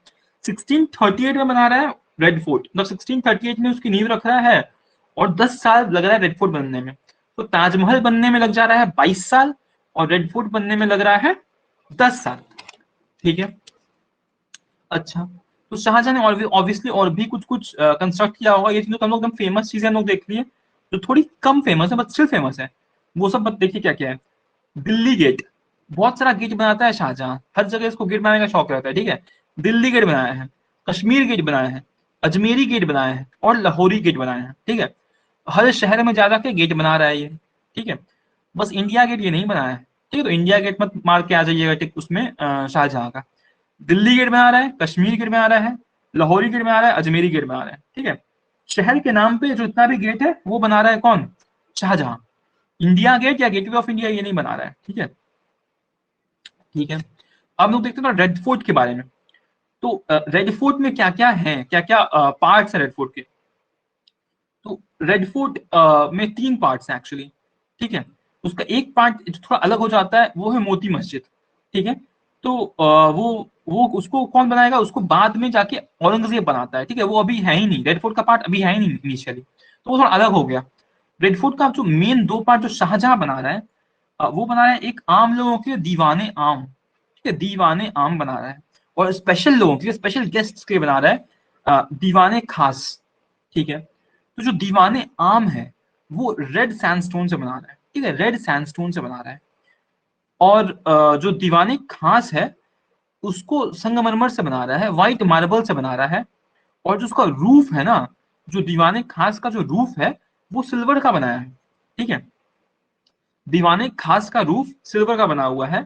Speaker 1: 1638 में बना रहा है रेड फोर्ट, मतलब 1638 में उसकी नींव रख रहा है और 10 साल लग रहा है रेड फोर्ट बनने में। तो ताजमहल बनने में लग जा रहा है 22 साल और रेड फोर्ट बनने में लग रहा है 10 साल। ठीक है, अच्छा, तो शाहजहां ने ऑब्वियसली और भी कुछ कुछ कंस्ट्रक्ट किया होगा। ये चीजें तो हम लोग एकदम फेमस चीजें हम लोग देख लिए, जो थोड़ी कम फेमस है बट स्टिल फेमस है, वो सब मत देखिए क्या क्या है। दिल्ली गेट, बहुत सारा गेट बनाता है शाहजहां, हर जगह इसको गेट बनाने का शौक रहता है। ठीक है, दिल्ली गेट बनाया है, कश्मीर गेट बनाया है, अजमेरी गेट बनाया है और लाहौरी गेट बनाया है। ठीक है, हर शहर में जा के गेट बना रहा है ये। ठीक है, बस इंडिया गेट ये नहीं बनाया है। ठीक है, तो इंडिया गेट मत मार के आ जाइएगा टिक उसमें शाहजहां का। दिल्ली गेट बना रहा है, कश्मीर गेट बना रहा है, लाहौरी गेट बना रहा है, अजमेरी गेट बना रहा है। ठीक है, शहर के नाम पे जो इतना भी गेट है वो बना रहा है कौन, शाहजहां। इंडिया गेट या गेटवे ऑफ इंडिया ये नहीं बना रहा है। ठीक है, ठीक है, अब लोग देखते हैं रेड फोर्ट के बारे में। तो रेड फोर्ट में क्या क्या है, क्या क्या पार्ट्स है रेड फोर्ट के। तो रेड फोर्ट में 3 पार्ट्स हैं एक्चुअली। ठीक है, उसका एक पार्ट जो थोड़ा अलग हो जाता है वो है मोती मस्जिद। ठीक है, तो वो उसको कौन बनाएगा, उसको बाद में जाके औरंगजेब बनाता है। ठीक है, वो अभी है ही नहीं, रेड फोर्ट का पार्ट अभी है ही नहीं इनिशियली, तो वो थोड़ा अलग हो गया। रेड फोर्ट का जो मेन 2 पार्ट जो शाहजहां बना रहा है वो बना रहा है एक आम लोगों के दीवाने आम। ठीक है, दीवाने आम बना रहा है, और स्पेशल लोगों के स्पेशल गेस्ट के बना रहा है दीवाने खास। ठीक है, तो जो दीवाने आम है वो रेड सैंडस्टोन से बना रहा है। ठीक है, रेड सैंडस्टोन से बना रहा है। और जो दीवाने खास है उसको संगमरमर से बना रहा है, व्हाइट मार्बल से बना रहा है। और जो उसका रूफ है ना, जो दीवाने खास का जो रूफ है वो सिल्वर का बनाया है। ठीक है, दीवाने खास का रूफ सिल्वर का बना हुआ है।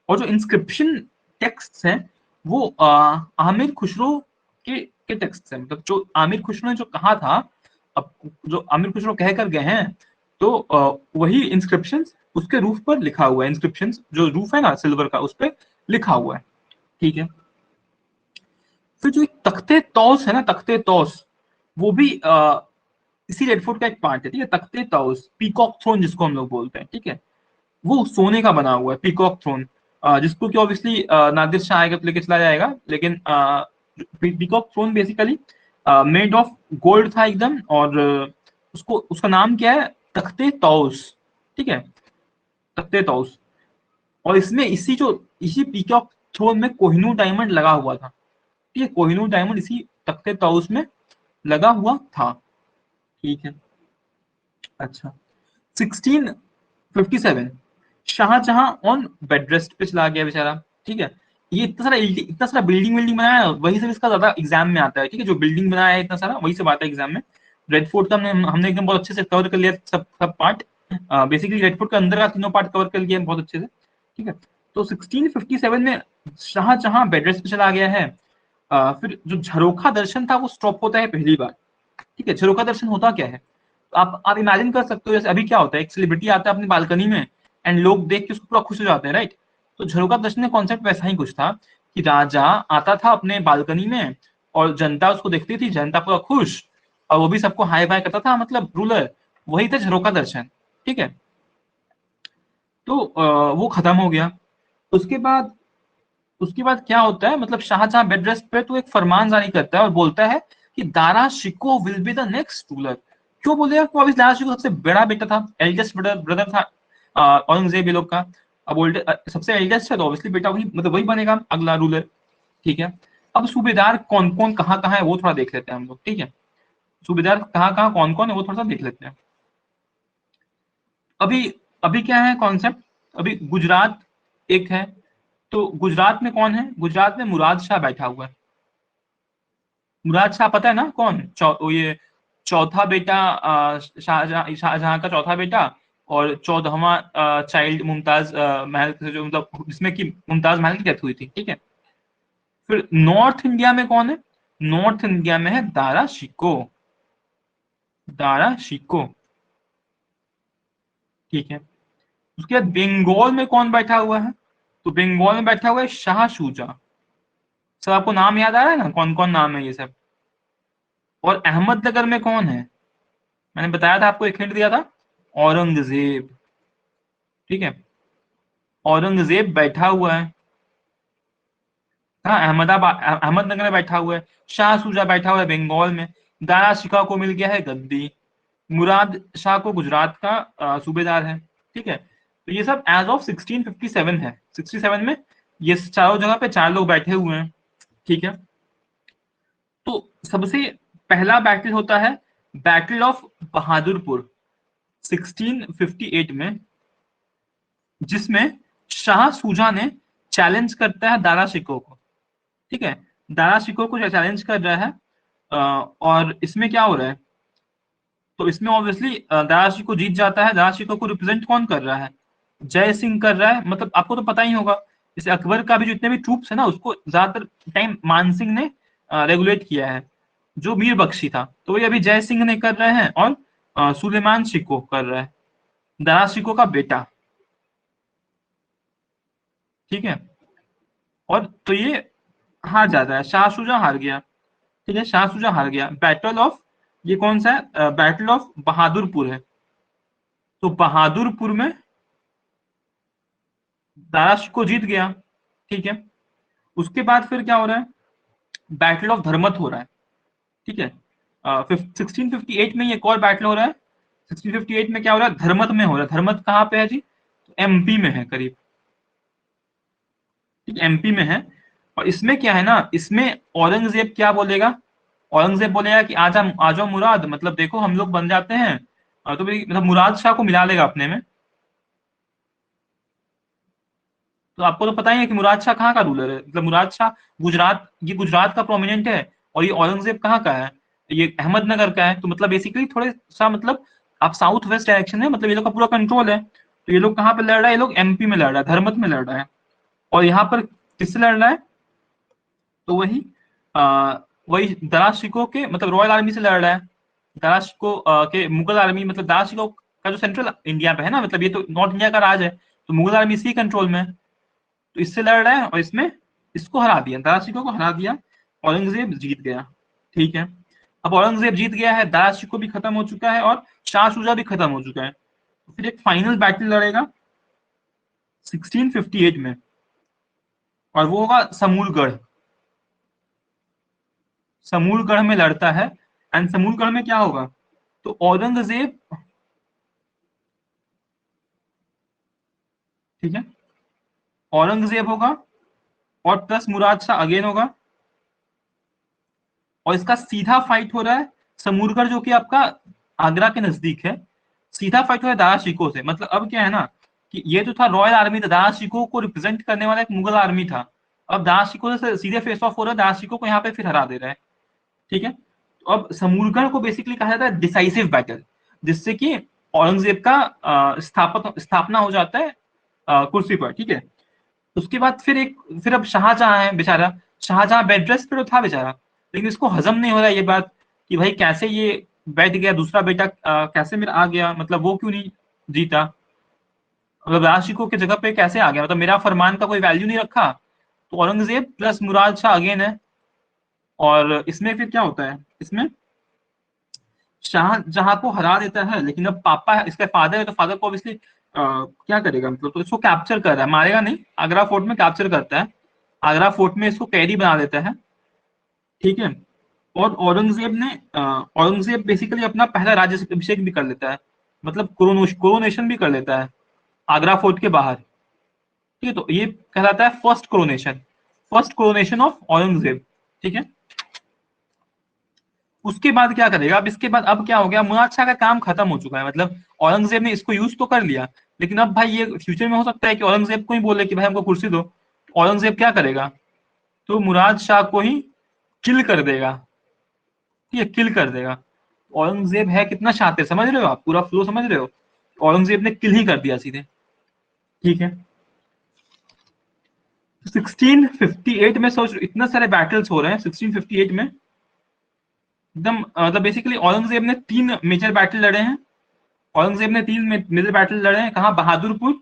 Speaker 1: और जो इंस्क्रिप्शन टेक्स्ट है वो आमिर खुसरो के टेक्स्ट है, मतलब जो आमिर खुसरो ने जो कहा था, अब जो आमिर खुसरो कह कर गए हैं, तो वही इंस्क्रिप्शन उसके रूफ पर लिखा हुआ है। इंस्क्रिप्शन जो रूफ है ना सिल्वर का, उस पर लिखा हुआ है। ठीक है, फिर जो एक तख्ते तौस है ना, तख्ते तौस, वो भी इसी रेड फोर्ट का एक पार्ट है। ठीक है, तख्ते तौस, पीकॉक थ्रोन जिसको हम लोग बोलते हैं। ठीक है, वो सोने का बना हुआ है, पीकॉक थ्रोन, जिसको कि ऑब्वियसली नादिर शाह आएगा तो लेके चला जाएगा, लेकिन peacock throne basically made of gold था एकदम। और उसको उसका नाम क्या है, तख्ते तौस। ठीक है, तख्ते तौस। और इसमें इसी पीकॉक थ्रोन में कोहिनूर डायमंड लगा हुआ था। ठीक है, कोहिनूर डायमंड इसी तख्ते तौस में लगा हुआ था। ठीक है, अच्छा, 1657 शाहजहां ऑन बेड रेस्ट पे चला गया बेचारा। ठीक है, ये इतना सारा बिल्डिंग बिल्डिंग बनाया है, वही सब इसका ज्यादा एग्जाम में आता है। ठीक है, जो बिल्डिंग बनाया है इतना सारा वही सब आता है एग्जाम में। रेड फोर्ट का हमने एकदम बहुत अच्छे से कवर कर लिया, सब सब पार्ट। बेसिकली रेड फोर्ट के अंदर का तीनों पार्ट कवर कर लिया बहुत अच्छे से। ठीक है, तो 1657 में शाहजहां बेड रेस्ट पे चला गया है। फिर जो झरोखा दर्शन था वो स्टॉप होता है पहली बार। ठीक है, झरोखा दर्शन होता क्या है, तो आप इमेजिन कर सकते हो, जैसे अभी क्या होता है, एक सेलिब्रिटी आता है अपनी बालकनी में एंड लोग देख के उसको पूरा खुश हो जाते हैं, राइट। तो झरोखा दर्शन का कॉन्सेप्ट वैसा ही कुछ था कि राजा आता था अपने बालकनी में, और जनता उसको देखती थी, जनता पूरा खुश, और वो भी सबको हाई फाई करता था, मतलब रूलर वही था झरोका दर्शन। ठीक है, तो वो खत्म हो गया। उसके बाद क्या होता है, मतलब शाहजहां बेड रेस्ट पे तो एक फरमान जारी करता है और बोलता है कि Dara Shikoh will be the next ruler. क्यों बोलेगा? तो अभी दारा शिको सबसे बड़ा बेटा था, एल्डेस्ट ब्रदर था औरंगजेब ये लोग का। अब सबसे एल्डेस्ट है तो ऑब्वियसली बेटा वही, मतलब वही बनेगा अगला रूलर। ठीक है, अब सूबेदार कौन कौन कहाँ कहाँ है वो थोड़ा देख लेते हैं हम लोग। ठीक है, सूबेदार कहाँ कहाँ कौन कौन है वो थोड़ा सा देख लेते हैं। अभी अभी क्या है कॉन्सेप्ट, अभी गुजरात एक है, तो गुजरात में कौन है? गुजरात में मुराद शाह बैठा हुआ है। मुराद शाह पता है ना कौन? ये चौथा बेटा, शाहजहां का चौथा बेटा, और 14वां चाइल्ड मुमताज महल से, जो मतलब जिसमें कि मुमताज महल की डेथ हुई थी। ठीक है, फिर नॉर्थ इंडिया में कौन है? नॉर्थ इंडिया में है दारा शिको। दारा शिको। ठीक है, उसके बाद बंगाल में कौन बैठा हुआ है? तो बंगाल में बैठा हुआ है शाह शुजा। सब आपको नाम याद आ रहा है ना, कौन कौन नाम है ये सब? और अहमदनगर में कौन है? मैंने बताया था आपको, एक हिंट दिया था, औरंगजेब। ठीक है, औरंगजेब बैठा हुआ है। हाँ, अहमदनगर में बैठा हुआ है। शाह सूजा बैठा हुआ है बंगाल में। दारा शिकोह को मिल गया है गद्दी। मुराद शाह को गुजरात का सूबेदार है। ठीक है, तो ये सब एज ऑफ 1657 है। 67 में ये चारों जगह पे चार लोग बैठे हुए हैं। ठीक है, तो सबसे पहला बैटल होता है बैटल ऑफ बहादुरपुर 1658 में, जिसमें शाह सूजा ने चैलेंज करता है दारा शिकोह को। ठीक है, दारा शिकोह को चैलेंज कर रहा है, और इसमें क्या हो रहा है, तो इसमें ऑब्वियसली दारा शिकोह जीत जाता है। दारा शिकोह को रिप्रेजेंट कौन कर रहा है? जय सिंह कर रहा है। मतलब आपको तो पता ही होगा, जैसे अकबर का भी जितने भी ट्रूप्स है ना, उसको ज्यादातर टाइम मान सिंह ने रेगुलेट किया है, जो मीर बख्शी था। तो वही अभी जय सिंह ने कर रहे हैं, और सुलेमान शिकोह कर रहा है, दारा शिकोह का बेटा। ठीक है, और तो ये हार जाता है, शाह शुजा हार गया। ठीक है, शाह शुजा हार गया। बैटल ऑफ, ये कौन सा है? बैटल ऑफ बहादुरपुर है। तो बहादुरपुर में दारा शिकोह जीत गया। ठीक है, उसके बाद फिर क्या हो रहा है? बैटल ऑफ धर्मत हो रहा है। ठीक है, 1658 में एक और बैटल हो रहा है। 1658 में क्या हो रहा है? धर्मत में हो रहा है। धर्मत कहाँ पे है जी? तो एमपी में है करीब। ठीक, एमपी में है। और इसमें क्या है ना, इसमें औरंगजेब क्या बोलेगा? औरंगजेब बोलेगा कि आजा, आ जाओ मुराद, मतलब देखो हम लोग बन जाते हैं। तो मतलब मुराद शाह को मिला लेगा अपने में। तो आपको तो पता ही है कि मुराद शाह कहाँ का रूलर है, मतलब मुराद शाह गुजरात, ये गुजरात का प्रोमिनेंट है। और ये औरंगजेब कहाँ का है? ये अहमदनगर का है। तो मतलब बेसिकली थोड़े सा, मतलब आप साउथ वेस्ट डायरेक्शन है, मतलब ये लोग का पूरा कंट्रोल है। तो ये लोग कहाँ पे लड़ रहा है? ये लोग एमपी में लड़ रहा है, धर्मत में लड़ रहा है। और यहाँ पर किससे लड़ रहा है? तो आ, वही दरा शिकोह के, मतलब रॉयल आर्मी से लड़ रहा है। दरा शिकोह के मुगल आर्मी, मतलब दरा शिकोह का जो सेंट्रल इंडिया पे है ना, मतलब ये तो नॉर्थ इंडिया का राज है, तो मुगल आर्मी इसी कंट्रोल में है। तो इससे लड़ रहा है, और इसमें इसको हरा दिया, दारा शिकोह को हरा दिया। औरंगजेब जीत गया। ठीक है, अब औरंगजेब जीत गया है, दारा शिकोह भी खत्म हो चुका है, और शाह शुजा भी खत्म हो चुका है। तो फिर एक फाइनल बैटल लड़ेगा 1658 में, और वो होगा समूलगढ़। समूलगढ़ में लड़ता है। एंड समूलगढ़ में क्या होगा? तो औरंगजेब, ठीक है, औरंगजेब होगा, और प्लस मुराद शाह अगेन होगा। और इसका सीधा फाइट हो रहा है समूरगढ़, जो कि आपका आगरा के नजदीक है। सीधा फाइट हो रहा है दारा शिकोह से। मतलब अब क्या है ना, कि ये जो था रॉयल आर्मी था, दारा शिकोह को रिप्रेजेंट करने वाला एक मुगल आर्मी था। अब दारा शिकोह से सीधे फेस ऑफ हो रहा है, दारा शिकोह को यहाँ पे फिर हरा दे रहा है। ठीक है, तो अब समूरगढ़ को बेसिकली कहा जाता है डिसाइसिव बैटल, जिससे कि औरंगजेब का स्थापना हो जाता है कुर्सी पर। ठीक है, उसके बाद फिर अब शाहजहां है बेचारा। शाहजहां बेड रेस्ट पे तो था बेचारा, लेकिन इसको हजम नहीं हो रहा है ये बात, कि भाई कैसे ये बैठ गया, दूसरा बेटा कैसे मेरा आ गया, मतलब वो क्यों नहीं जीता, मतलब राशिकों की जगह पे कैसे आ गया, मतलब मेरा फरमान का कोई वैल्यू नहीं रखा। तो औरंगजेब प्लस मुराद शाह अगेन है, और इसमें फिर क्या होता है, इसमें शाहजहां को हरा देता है, लेकिन अब पापा है, इसका फादर है, तो फादर को ऑब्वियसली क्या करेगा, मतलब तो इसको कैप्चर कर रहा है, मारेगा नहीं, आगरा फोर्ट में कैप्चर करता है, आगरा फोर्ट में इसको कैदी बना देता है, ठीक है। और औरंगजेब बेसिकली अपना पहला राज्य अभिषेक भी कर लेता है, मतलब कोरोनेशन भी कर लेता है आगरा फोर्ट के बाहर, ठीक है। तो ये कहलाता है फर्स्ट कोरोनेशन ऑफ औरंगजेब, ठीक है। उसके बाद क्या करेगा, अब इसके बाद अब क्या हो गया, मुराद शाह का काम खत्म हो चुका है, मतलब औरंगजेब ने इसको यूज तो कर लिया, लेकिन अब भाई ये फ्यूचर में हो सकता है कि औरंगजेब को ही बोले कि भाई हमको कुर्सी दो, औरंगजेब क्या करेगा, तो मुराद शाह को ही किल कर देगा, ठीक है, किल कर देगा। औरंगजेब है कितना शातिर, समझ रहे हो आप, पूरा फ्लो समझ रहे हो, औरंगजेब ने किल ही कर दिया सीधे, ठीक है। 1658 में सोच, इतना सारे बैटल्स हो रहे हैं 1658 में, एकदम मतलब बेसिकली औरंगजेब ने 3 मेजर बैटल लड़े हैं, औरंगजेब ने 3 मेजर बैटल लड़े हैं, कहाँ, बहादुरपुर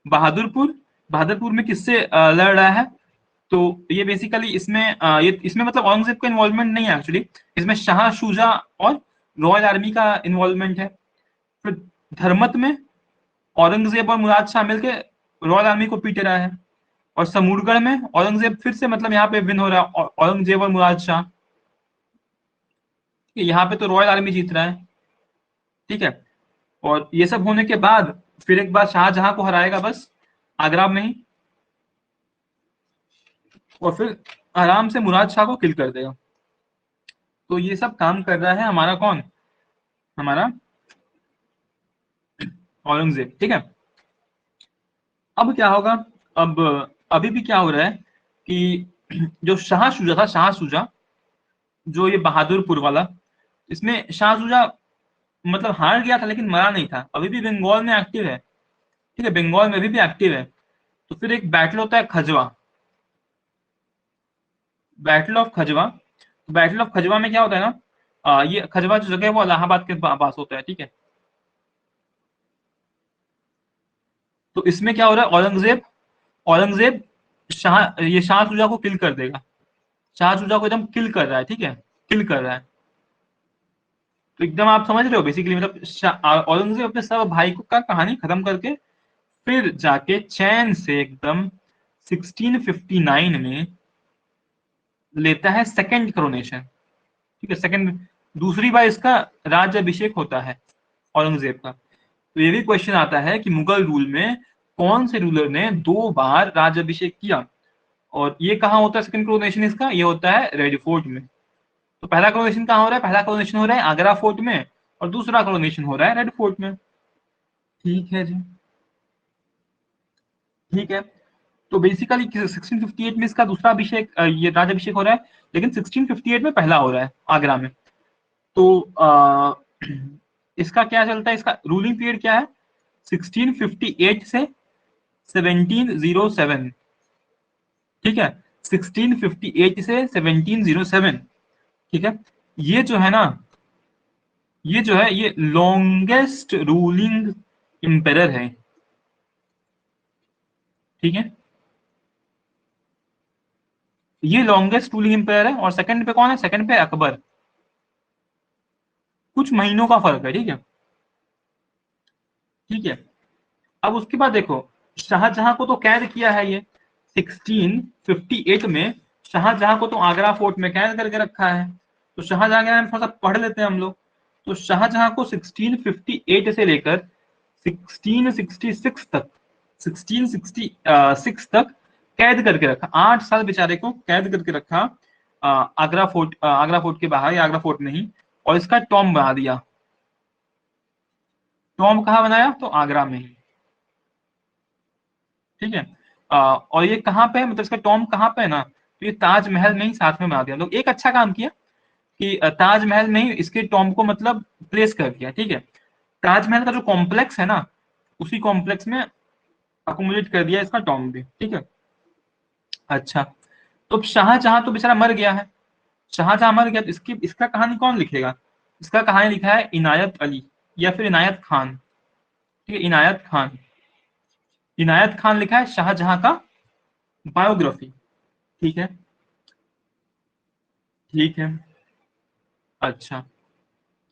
Speaker 1: बहादुरपुर में किससे लड़ रहा है, तो ये बेसिकली इसमें ये इसमें मतलब औरंगजेब का इन्वॉल्वमेंट नहीं है एक्चुअली, इसमें शाह शुजा और रॉयल आर्मी का इन्वॉल्वमेंट है। फिर धर्मत में औरंगजेब और मुराद शाह मिलकर रॉयल आर्मी को पीट रहा है, और समूरगढ़ में औरंगजेब फिर से मतलब यहाँ पे विन हो रहा है, औरंगजेब और मुराद शाह, यहाँ पे तो रॉयल आर्मी जीत रहा है, ठीक है। और ये सब होने के बाद फिर एक बार शाहजहां को हराएगा बस, आगरा में ही, और फिर आराम से मुराद शाह को किल कर देगा। तो ये सब काम कर रहा है हमारा कौन, हमारा औरंगजेब, ठीक है। अब क्या होगा, अब अभी भी क्या हो रहा है कि जो शाह शुजा था, शाह शुजा जो ये बहादुरपुर वाला, इसमें शाह शुजा मतलब हार गया था लेकिन मरा नहीं था, अभी भी बंगाल में एक्टिव है, ठीक है, बंगाल में अभी भी एक्टिव है। तो फिर एक बैटल होता है खजवा, बैटल ऑफ खजवा, बैटल ऑफ खजवा में क्या होता है ना, ये खजवा जो जगह है वो इलाहाबाद के पास होता है, ठीक है। तो इसमें क्या हो रहा है, औरंगजेब शाह ये शाह शुजा को किल कर देगा, शाह शुजा को एकदम किल कर रहा है, ठीक है, किल कर रहा है। तो एकदम आप समझ रहे हो बेसिकली, मतलब औरंगजेब अपने सब भाई को का कहानी खत्म करके फिर जाके चैन से एकदम 1659 में लेता है सेकंड करोनेशन, ठीक है, सेकंड, दूसरी बार इसका राज्य अभिषेक होता है औरंगजेब का। तो ये भी क्वेश्चन आता है कि मुगल रूल में कौन से रूलर ने 2 बार राज्य अभिषेक किया, और ये कहाँ होता है सेकंड करोनेशन इसका, ये होता है रेड फोर्ट में। तो पहला करोनेशन कहाँ हो रहा है, पहला करोनेशन हो रहा है आगरा फोर्ट में, और दूसरा करोनेशन हो रहा है रेड फोर्ट में, ठीक है जी, ठीक है। तो बेसिकली 1658 में इसका दूसरा अभिषेक ये राज्यभिषेक हो रहा है, लेकिन 1658 में पहला हो रहा है आगरा में। तो इसका क्या चलता है, इसका रूलिंग पीरियड क्या है, 1658 से 1707, ठीक है, 1658 से 1707, ठीक है। ये जो है ना, ये जो है ये लॉन्गेस्ट रूलिंग एम्पेरर है, ठीक है, ये लॉन्गेस्ट रूलिंग एम्पायर है। और सेकंड पे कौन है, सेकंड पे अकबर, कुछ महीनों का फर्क है, ठीक है, ठीक है। अब उसके बाद देखो, शाहजहां को तो कैद किया है ये 1658 में, शाहजहां को तो आगरा फोर्ट में कैद करके रखा है। तो शाहजहां के बारे में थोड़ा सा पढ़ लेते हैं हम लोग। तो शाहजहां को 1658 से लेकर 1666 तक, 1666 तक कैद करके रखा, 8 साल बेचारे को कैद करके रखा आगरा फोर्ट के बाहर, या आगरा फोर्ट में ही, और इसका टॉम बना दिया। टॉम कहाँ बनाया, तो आगरा में ही, ठीक है। और ये कहाँ पे है, मतलब इसका टॉम कहाँ पे है ना, तो ये ताजमहल में ही साथ में बना दिया। लोग एक अच्छा काम किया कि ताजमहल में ही इसके टॉम को मतलब प्लेस कर दिया, ठीक है। ताजमहल का जो कॉम्प्लेक्स है ना, उसी कॉम्प्लेक्स में अकोमोडेट कर दिया इसका टॉम भी, ठीक है। अच्छा, तो शाहजहां तो बेचारा मर गया है, शाहजहां मर गया, तो इसकी इसका कहानी कौन लिखेगा, इसका कहानी लिखा है इनायत अली या फिर इनायत खान, ठीक है, इनायत खान, इनायत खान लिखा है शाहजहां का बायोग्राफी, ठीक है। ठीक है। अच्छा,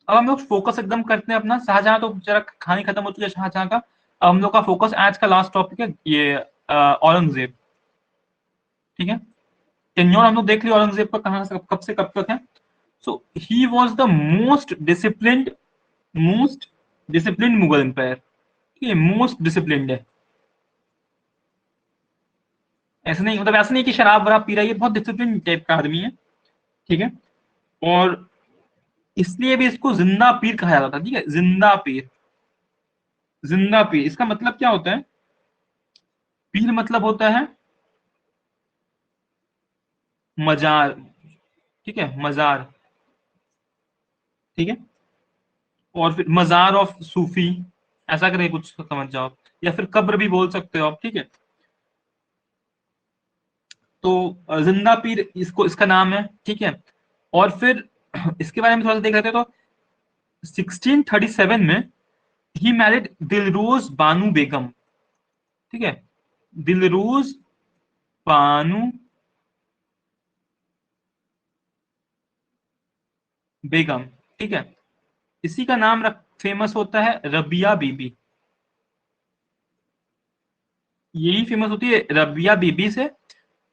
Speaker 1: अब हम लोग फोकस एकदम करते हैं अपना शाहजहां, तो जरा कहानी खत्म हो चुकी है शाहजहां का। अब हम लोग का फोकस आज का लास्ट टॉपिक है ये औरंगजेब। ठीक है, टेन्योर हम लोग देख लिया औरंगजेब का कहां से कब तक है। So he was the most discipline Mughal empire. ठीक है, मोस्ट डिसिप्लिन है। ऐसा नहीं, मतलब ऐसा नहीं कि शराब वराब पी रहा है, ये बहुत डिसिप्लिन टाइप का आदमी है। ठीक है, और इसलिए भी इसको जिंदा पीर कहा जाता था। ठीक है, जिंदा पीर। जिंदा पीर इसका मतलब क्या होता है? पीर मतलब होता है मजार। ठीक है, मजार। ठीक है, और फिर मजार ऑफ सूफी, ऐसा करके कुछ समझ जाओ, या फिर कब्र भी बोल सकते हो आप। ठीक है, तो जिंदा पीर इसको इसका नाम है। ठीक है, और फिर इसके बारे में थोड़ा सा देख लेते हैं। तो 1637 में ही मैरिड दिलरोज बानू बेगम। ठीक है, दिलरोज बानू बेगम। ठीक है, इसी का नाम फेमस होता है रबिया बीबी। यही फेमस होती है रबिया बीबी से।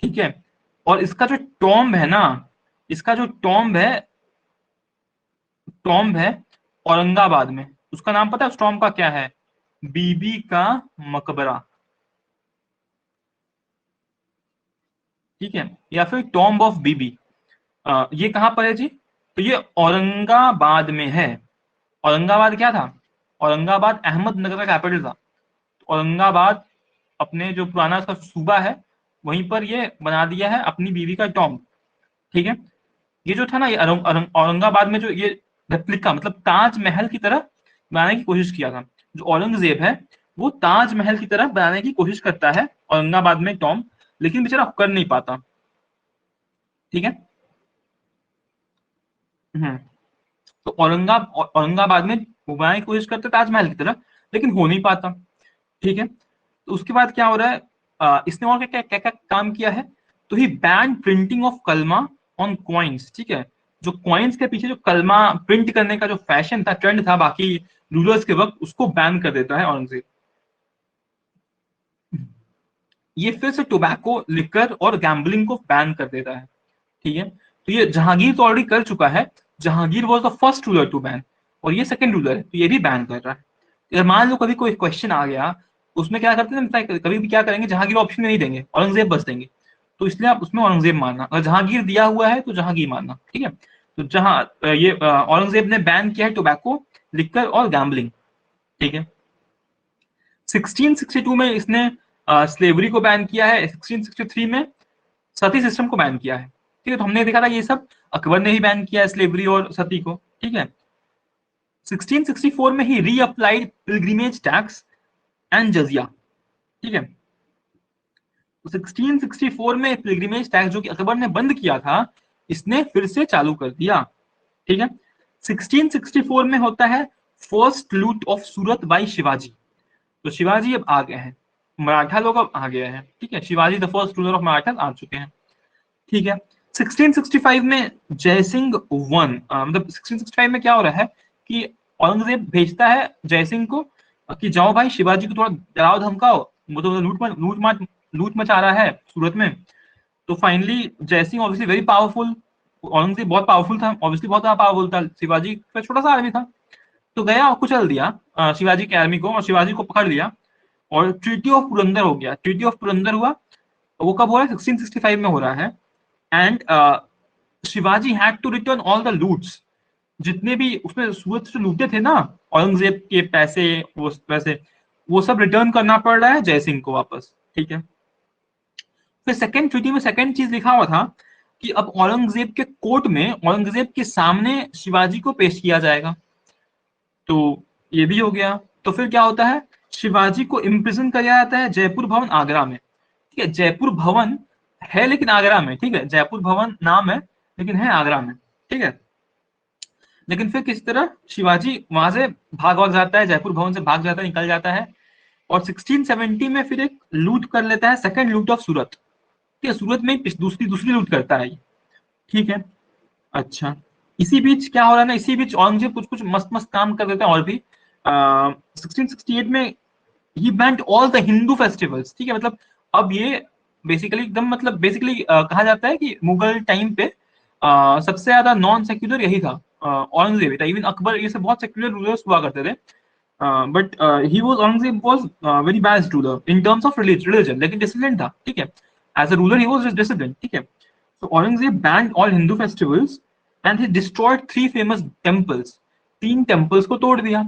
Speaker 1: ठीक है, और इसका जो टॉम्ब है ना, इसका जो टॉम्ब है औरंगाबाद में, उसका नाम पता है उस टॉम्ब का क्या है? बीबी का मकबरा। ठीक है, या फिर टॉम्ब ऑफ बीबी। ये कहां पर है जी? तो ये औरंगाबाद में है। औरंगाबाद क्या था? औरंगाबाद अहमदनगर का कैपिटल था। औरंगाबाद अपने जो पुराना उसका सूबा है, वहीं पर ये बना दिया है अपनी बीवी का टॉम्ब। ठीक है, ये जो था ना, ये औरंगाबाद में जो ये रेप्लिका, मतलब ताजमहल की तरह बनाने की कोशिश किया था। जो औरंगजेब है, वो ताजमहल की तरह बनाने की कोशिश करता है औरंगाबाद में टॉम्ब, लेकिन बेचारा कर नहीं पाता। ठीक है। हम्म, तो औरंगाबाद में वो बनाने की कोशिश करते ताजमहल की तरह, लेकिन हो नहीं पाता। ठीक है, तो उसके बाद क्या हो रहा है? इसने और क्या क्या क्या काम किया है? तो ही बैन प्रिंटिंग ऑफ कलमा ऑन कॉइन्स। ठीक है, जो कॉइन्स के पीछे जो कलमा प्रिंट करने का जो फैशन था, ट्रेंड था बाकी रूलर्स के वक्त, उसको बैन कर देता है औरंगजेब। ये फिर से टोबैको, लिकर और गैम्बलिंग को बैन कर देता है। ठीक है, तो ये जहांगीर तो ऑलरेडी कर चुका है। Jahangir was the first ruler to ban, और ये सेकंड रूलर है, तो ये भी बैन कर रहा है। अगर मान लो कभी कोई क्वेश्चन आ गया, उसमें क्या करते हैं, कभी भी क्या करेंगे, जहांगीर ऑप्शन में नहीं देंगे, औरंगजेब बस देंगे। तो इसलिए आप उसमें औरंगजेब मानना, अगर जहांगीर दिया हुआ है तो जहांगीर मानना। ठीक है, तो जहां ये औरंगजेब ने बैन किया है टोबैको, लिकर और गैम्बलिंग। ठीक है, 1662 में इसने स्लेवरी को बैन किया है। 1663 में सती सिस्टम को बैन किया है। ठीक है, तो हमने देखा था ये सब अकबर ने ही बैन किया है, स्लेवरी और सती को। ठीक है, 1664 में ही रीअप्लाइड पिलग्रिमेज टैक्स एंड जजिया। ठीक है, तो 1664 में पिलग्रिमेज टैक्स जो कि अकबर ने बंद किया था, इसने फिर से चालू कर दिया। ठीक है, 1664 में होता है फर्स्ट लूट ऑफ सूरत बाई शिवाजी। तो शिवाजी अब आ गए हैं, मराठा लोग अब आ गए हैं। ठीक है, Shivaji the first ruler of Maratha आ चुके हैं। ठीक है, 1665 में जयसिंह वन, मतलब 1665 में क्या हो रहा है कि औरंगजेब भेजता है जयसिंह को कि जाओ भाई शिवाजी को थोड़ा डराओ धमकाओ, वो तो लूट मचा रहा है सूरत में। तो finally Jai Singh obviously very powerful, Aurangzeb बहुत पावरफुल था, ऑब्वियसली बहुत ज्यादा पावरफुल था, शिवाजी का छोटा सा आदमी था। तो गया और कुचल दिया शिवाजी की आर्मी को, और शिवाजी को पकड़ लिया, और ट्रीटी ऑफ पुरंदर हो गया। ट्रीटी ऑफ पुरंदर हुआ, वो कब हो रहा है? 1665 में हो रहा है। And Shivaji had to return all the loots, जितने भी उसमें सूरत से लूटे थे ना, औरंगजेब के पैसे, वो पैसे, वो सब रिटर्न करना पड़ रहा है जयसिंह को वापस। ठीक है, फिर सेकंड ट्रीटी में सेकंड चीज लिखा हुआ था कि अब औरंगजेब के कोर्ट में, औरंगजेब के सामने शिवाजी को पेश किया जाएगा। तो ये भी हो गया। तो फिर क्या होता है? शिवाजी को इम्प्रिजन किया जाता है जयपुर भवन आगरा में। ठीक है, जयपुर भवन है लेकिन आगरा में। ठीक है, जयपुर भवन नाम है लेकिन है आगरा में। ठीक है, लेकिन फिर किस तरह शिवाजी वहां से भाग भाग जाता है, जयपुर भवन से भाग जाता है, निकल जाता है, और 1670 में फिर एक लूट कर लेता है, सेकंड लूट ऑफ सूरत। ठीक है, सूरत में दूसरी दूसरी लूट करता है। ठीक है, अच्छा, इसी बीच क्या हो रहा है ना, इसी बीच औरंगजेब कुछ कुछ मस्त मस्त काम कर देते हैं और भी। 1668 में he banned all the Hindu festivals, ठीक है। मतलब अब ये बेसिकली एकदम, मतलब बेसिकली कहा जाता है कि मुगल टाइम पे सबसे ज्यादा नॉन सेक्युलर यही था, औरंगजेब ही था। इवन अकबर, ये सब बहुत सेक्युलर रूलर्स हुआ करते थे, but he was Aurangzeb was very bad ruler in terms of religion, लेकिन डिसिप्लिन था, ठीक है। As a ruler he was discipline, ठीक है। So Aurangzeb banned all Hindu festivals and he destroyed three famous temples. तीन टेम्पल्स को तोड़ दिया।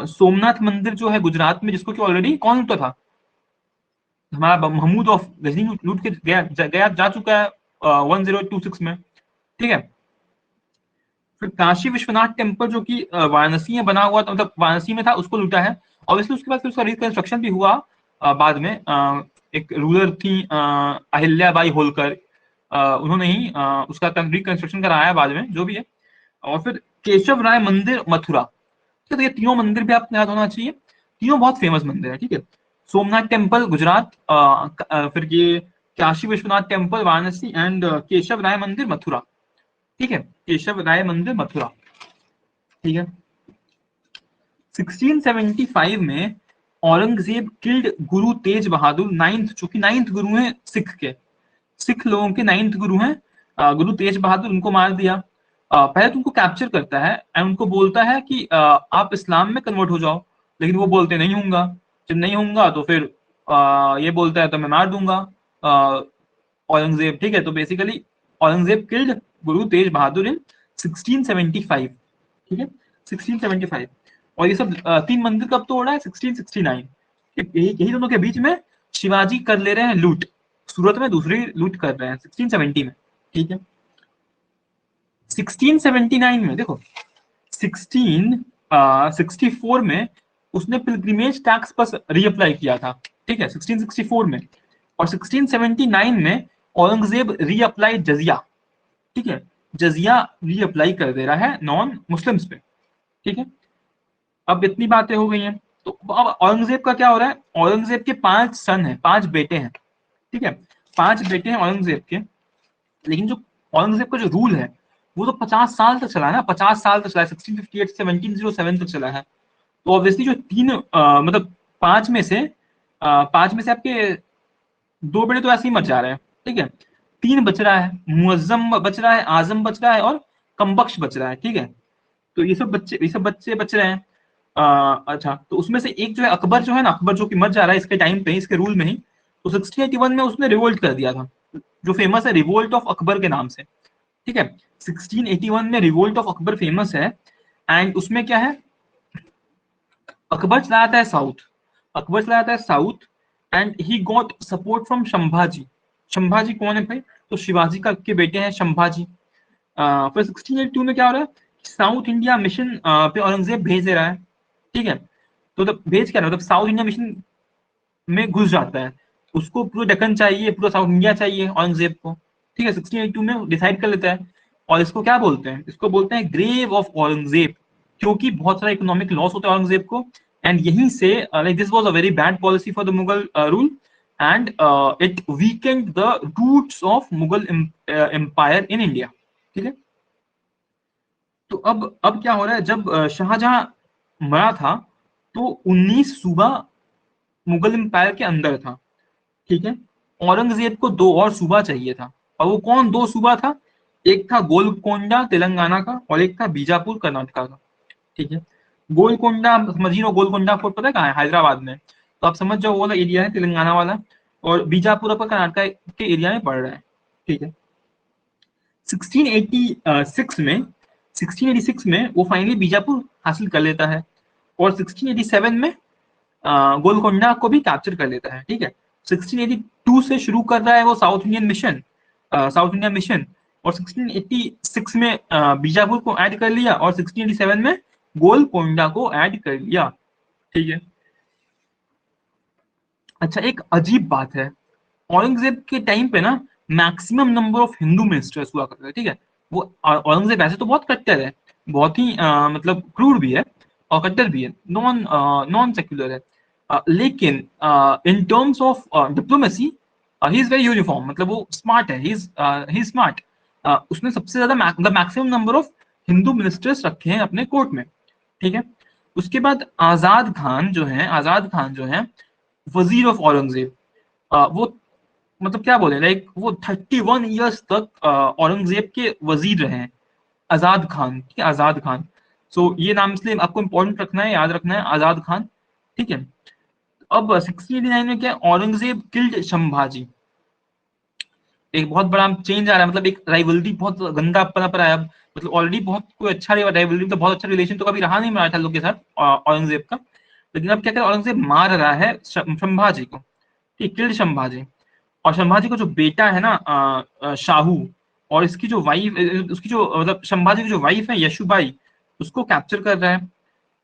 Speaker 1: सोमनाथ मंदिर जो है गुजरात में, जिसको कि ऑलरेडी कौन लूटा था, हमारा महमूद ऑफ गजनी लूट के गया जा चुका है 1026 में, ठीक है। फिर काशी विश्वनाथ टेम्पल जो कि वाराणसी में बना हुआ था, मतलब वाराणसी में था, उसको लूटा है। ऑब्वियसली उसके बाद फिर उसका रिकंस्ट्रक्शन भी हुआ बाद में। एक रूलर थी अहिल्याबाई होलकर, उन्होंने ही उसका रिकंस्ट्रक्शन कराया बाद में, जो भी है। और फिर केशव राय मंदिर मथुरा, ठीक है। तो ये तीनों मंदिर भी आपको याद होना चाहिए, तीनों बहुत फेमस मंदिर है, ठीक है। सोमनाथ टेम्पल गुजरात, फिर ये काशी विश्वनाथ टेम्पल वाराणसी, एंड केशव राय मंदिर मथुरा, ठीक है। केशव राय मंदिर मथुरा, ठीक है। 1675 में औरंगजेब किल्ड गुरु तेज बहादुर नाइन्थ, जो कि नाइन्थ गुरु हैं सिख के, सिख लोगों के नाइन्थ गुरु हैं गुरु तेज बहादुर, उनको मार दिया। पहले तो उनको कैप्चर करता है एंड उनको बोलता है कि आप इस्लाम में कन्वर्ट हो जाओ, लेकिन वो बोलते नहीं होऊंगा। जब नहीं होऊंगा तो फिर ये बोलता है तो मैं मार दूंगा औरंगजेब, ठीक है। तो बेसिकली औरंगजेब किल्ड गुरु तेज बहादुर इन 1675, ठीक है, 1675। और ये सब तीन मंदिर कब तोड़ा है, 1669। यही यही दोनों के बीच में शिवाजी कर ले रहे हैं लूट, सूरत में दूसरी लूट कर रहे हैं 1670 में, ठीक है। 1679 में देखो, 1664 में उसने पिलग्रिमेज टैक्स पर रीअप्लाई किया था, ठीक है, 1664 में। और 1679 में औरंगजेब रीअप्लाई जजिया, ठीक है, जजिया रीअप्लाई कर दे रहा है नॉन मुस्लिम्स पे, ठीक है। अब इतनी बातें हो गई हैं, तो अब औरंगजेब का क्या हो रहा है, औरंगजेब के 5 सन हैं, 5 बेटे हैं, ठीक है। 5 बेटे हैं औरंगजेब के, लेकिन जो औरंगजेब का जो रूल है वो तो 50 साल तक चला है ना, 50 साल तक चला है, 1658 से 1707 तक चला है। तो ऑब्वियसली जो तीन मतलब 5 में से 5 में से आपके 2 बेटे तो ऐसे ही मर जा रहे हैं, ठीक है। 3 बच रहा है, मुअज्जम बच रहा है, आजम बच रहा है, और कमबख्श बच रहा है, ठीक है। तो ये सब बच्चे बच रहे हैं। अच्छा, तो उसमें से एक जो है अकबर, जो है ना, अकबर जो कि मर जा रहा है इसके टाइम पे, इसके रूल में ही। तो 1681 में उसने रिवोल्ट कर दिया था, जो फेमस है रिवोल्ट ऑफ अकबर के नाम से, ठीक है। 1681 में रिवोल्ट ऑफ अकबर फेमस है। एंड उसमें क्या है, अकबर चला जाता है साउथ, अकबर चला जाता है south, and he got support from Sambhaji. Sambhaji कौन है भाई, तो शिवाजी का के बेटे हैं संभाजी। फिर 1682 में क्या हो रहा है, साउथ इंडिया मिशन पे औरंगजेब भेज दे रहा है, ठीक है। तो तब भेज क्या रहा है, मतलब साउथ इंडिया मिशन में घुस जाता है, उसको पूरा दक्कन चाहिए, पूरा साउथ इंडिया चाहिए औरंगजेब को, ठीक है। 1682 में डिसाइड कर लेता है। और इसको क्या बोलते हैं, इसको बोलते हैं ग्रेव ऑफ औरंगजेब, क्योंकि बहुत सारा इकोनॉमिक लॉस होता है औरंगजेब को। एंड यहीं से like this was a very bad policy for the Mughal rule, and it weakened the roots of Mughal empire in India, ठीक है। तो अब क्या हो रहा है, जब शाहजहां मरा था तो 19 सूबा मुगल एम्पायर के अंदर था, ठीक है। औरंगजेब को 2 और सूबा चाहिए था, और वो कौन 2 सूबा था, एक था गोलकोंडा तेलंगाना का, और एक था बीजापुर कर्नाटका का, ठीक है। गोलकोंडा समझिए, गोलकोंडा फोर्ट पता है कहाँ है, हैदराबाद में। तो आप समझ जाओ वो वाला एरिया है तेलंगाना वाला, और बीजापुर आपका कर्नाटका के एरिया में पड़ रहा है, ठीक है। 1686 में 1686 में वो फाइनली बीजापुर हासिल कर लेता है, और 1687 में गोलकोंडा को भी कैप्चर कर लेता है, ठीक है। 1682 से शुरू कर रहा है वो south Indian mission, south India mission. और 1686 में बीजापुर को ऐड कर लिया, और 1687 में गोलकोंडा को ऐड कर लिया, ठीक है। अच्छा, एक अजीब बात है, औरंगजेब के टाइम पे ना maximum number of Hindu ministers हुआ करते थे, ठीक है। वो औरंगजेब ऐसे तो बहुत कट्टर है, बहुत ही मतलब क्रूर भी है और कट्टर भी है, नॉन नॉन सेक्युलर है। लेकिन इन terms of diplomacy he is very uniform, मतलब वो स्मार्ट है, ही इज स्मार्ट। उसने सबसे ज्यादा maximum number of Hindu ministers रखे हैं अपने कोर्ट में, ठीक है। उसके बाद आजाद खान जो है वजीर ऑफ औरंगजेब, वो मतलब क्या बोले, लाइक वो 31 ईयर्स तक औरंगजेब के वजीर रहे हैं, आजाद खान, ठीक है, आजाद खान। सो ये नाम इसलिए आपको इंपॉर्टेंट रखना है, याद रखना है, आजाद खान, ठीक है। अब 1689 में क्या, औरंगजेब किल्ड संभाजी, एक बहुत बड़ा चेंज आ रहा है, मतलब एक राइवलरी बहुत गंदा पनप रहा है अब, मतलब ऑलरेडी बहुत कोई अच्छा राइवलरी, तो बहुत अच्छा रिलेशन तो कभी रहा नहीं मराठा लोग के साथ औरंगजेब का, लेकिन अब क्या कर औरंगजेब मार रहा है संभाजी को, ठीक, किल्ड संभाजी। और संभाजी का जो बेटा है ना शाहू, और इसकी जो वाइफ, उसकी जो मतलब संभाजी की जो वाइफ है यशुबाई, उसको कैप्चर कर रहा है।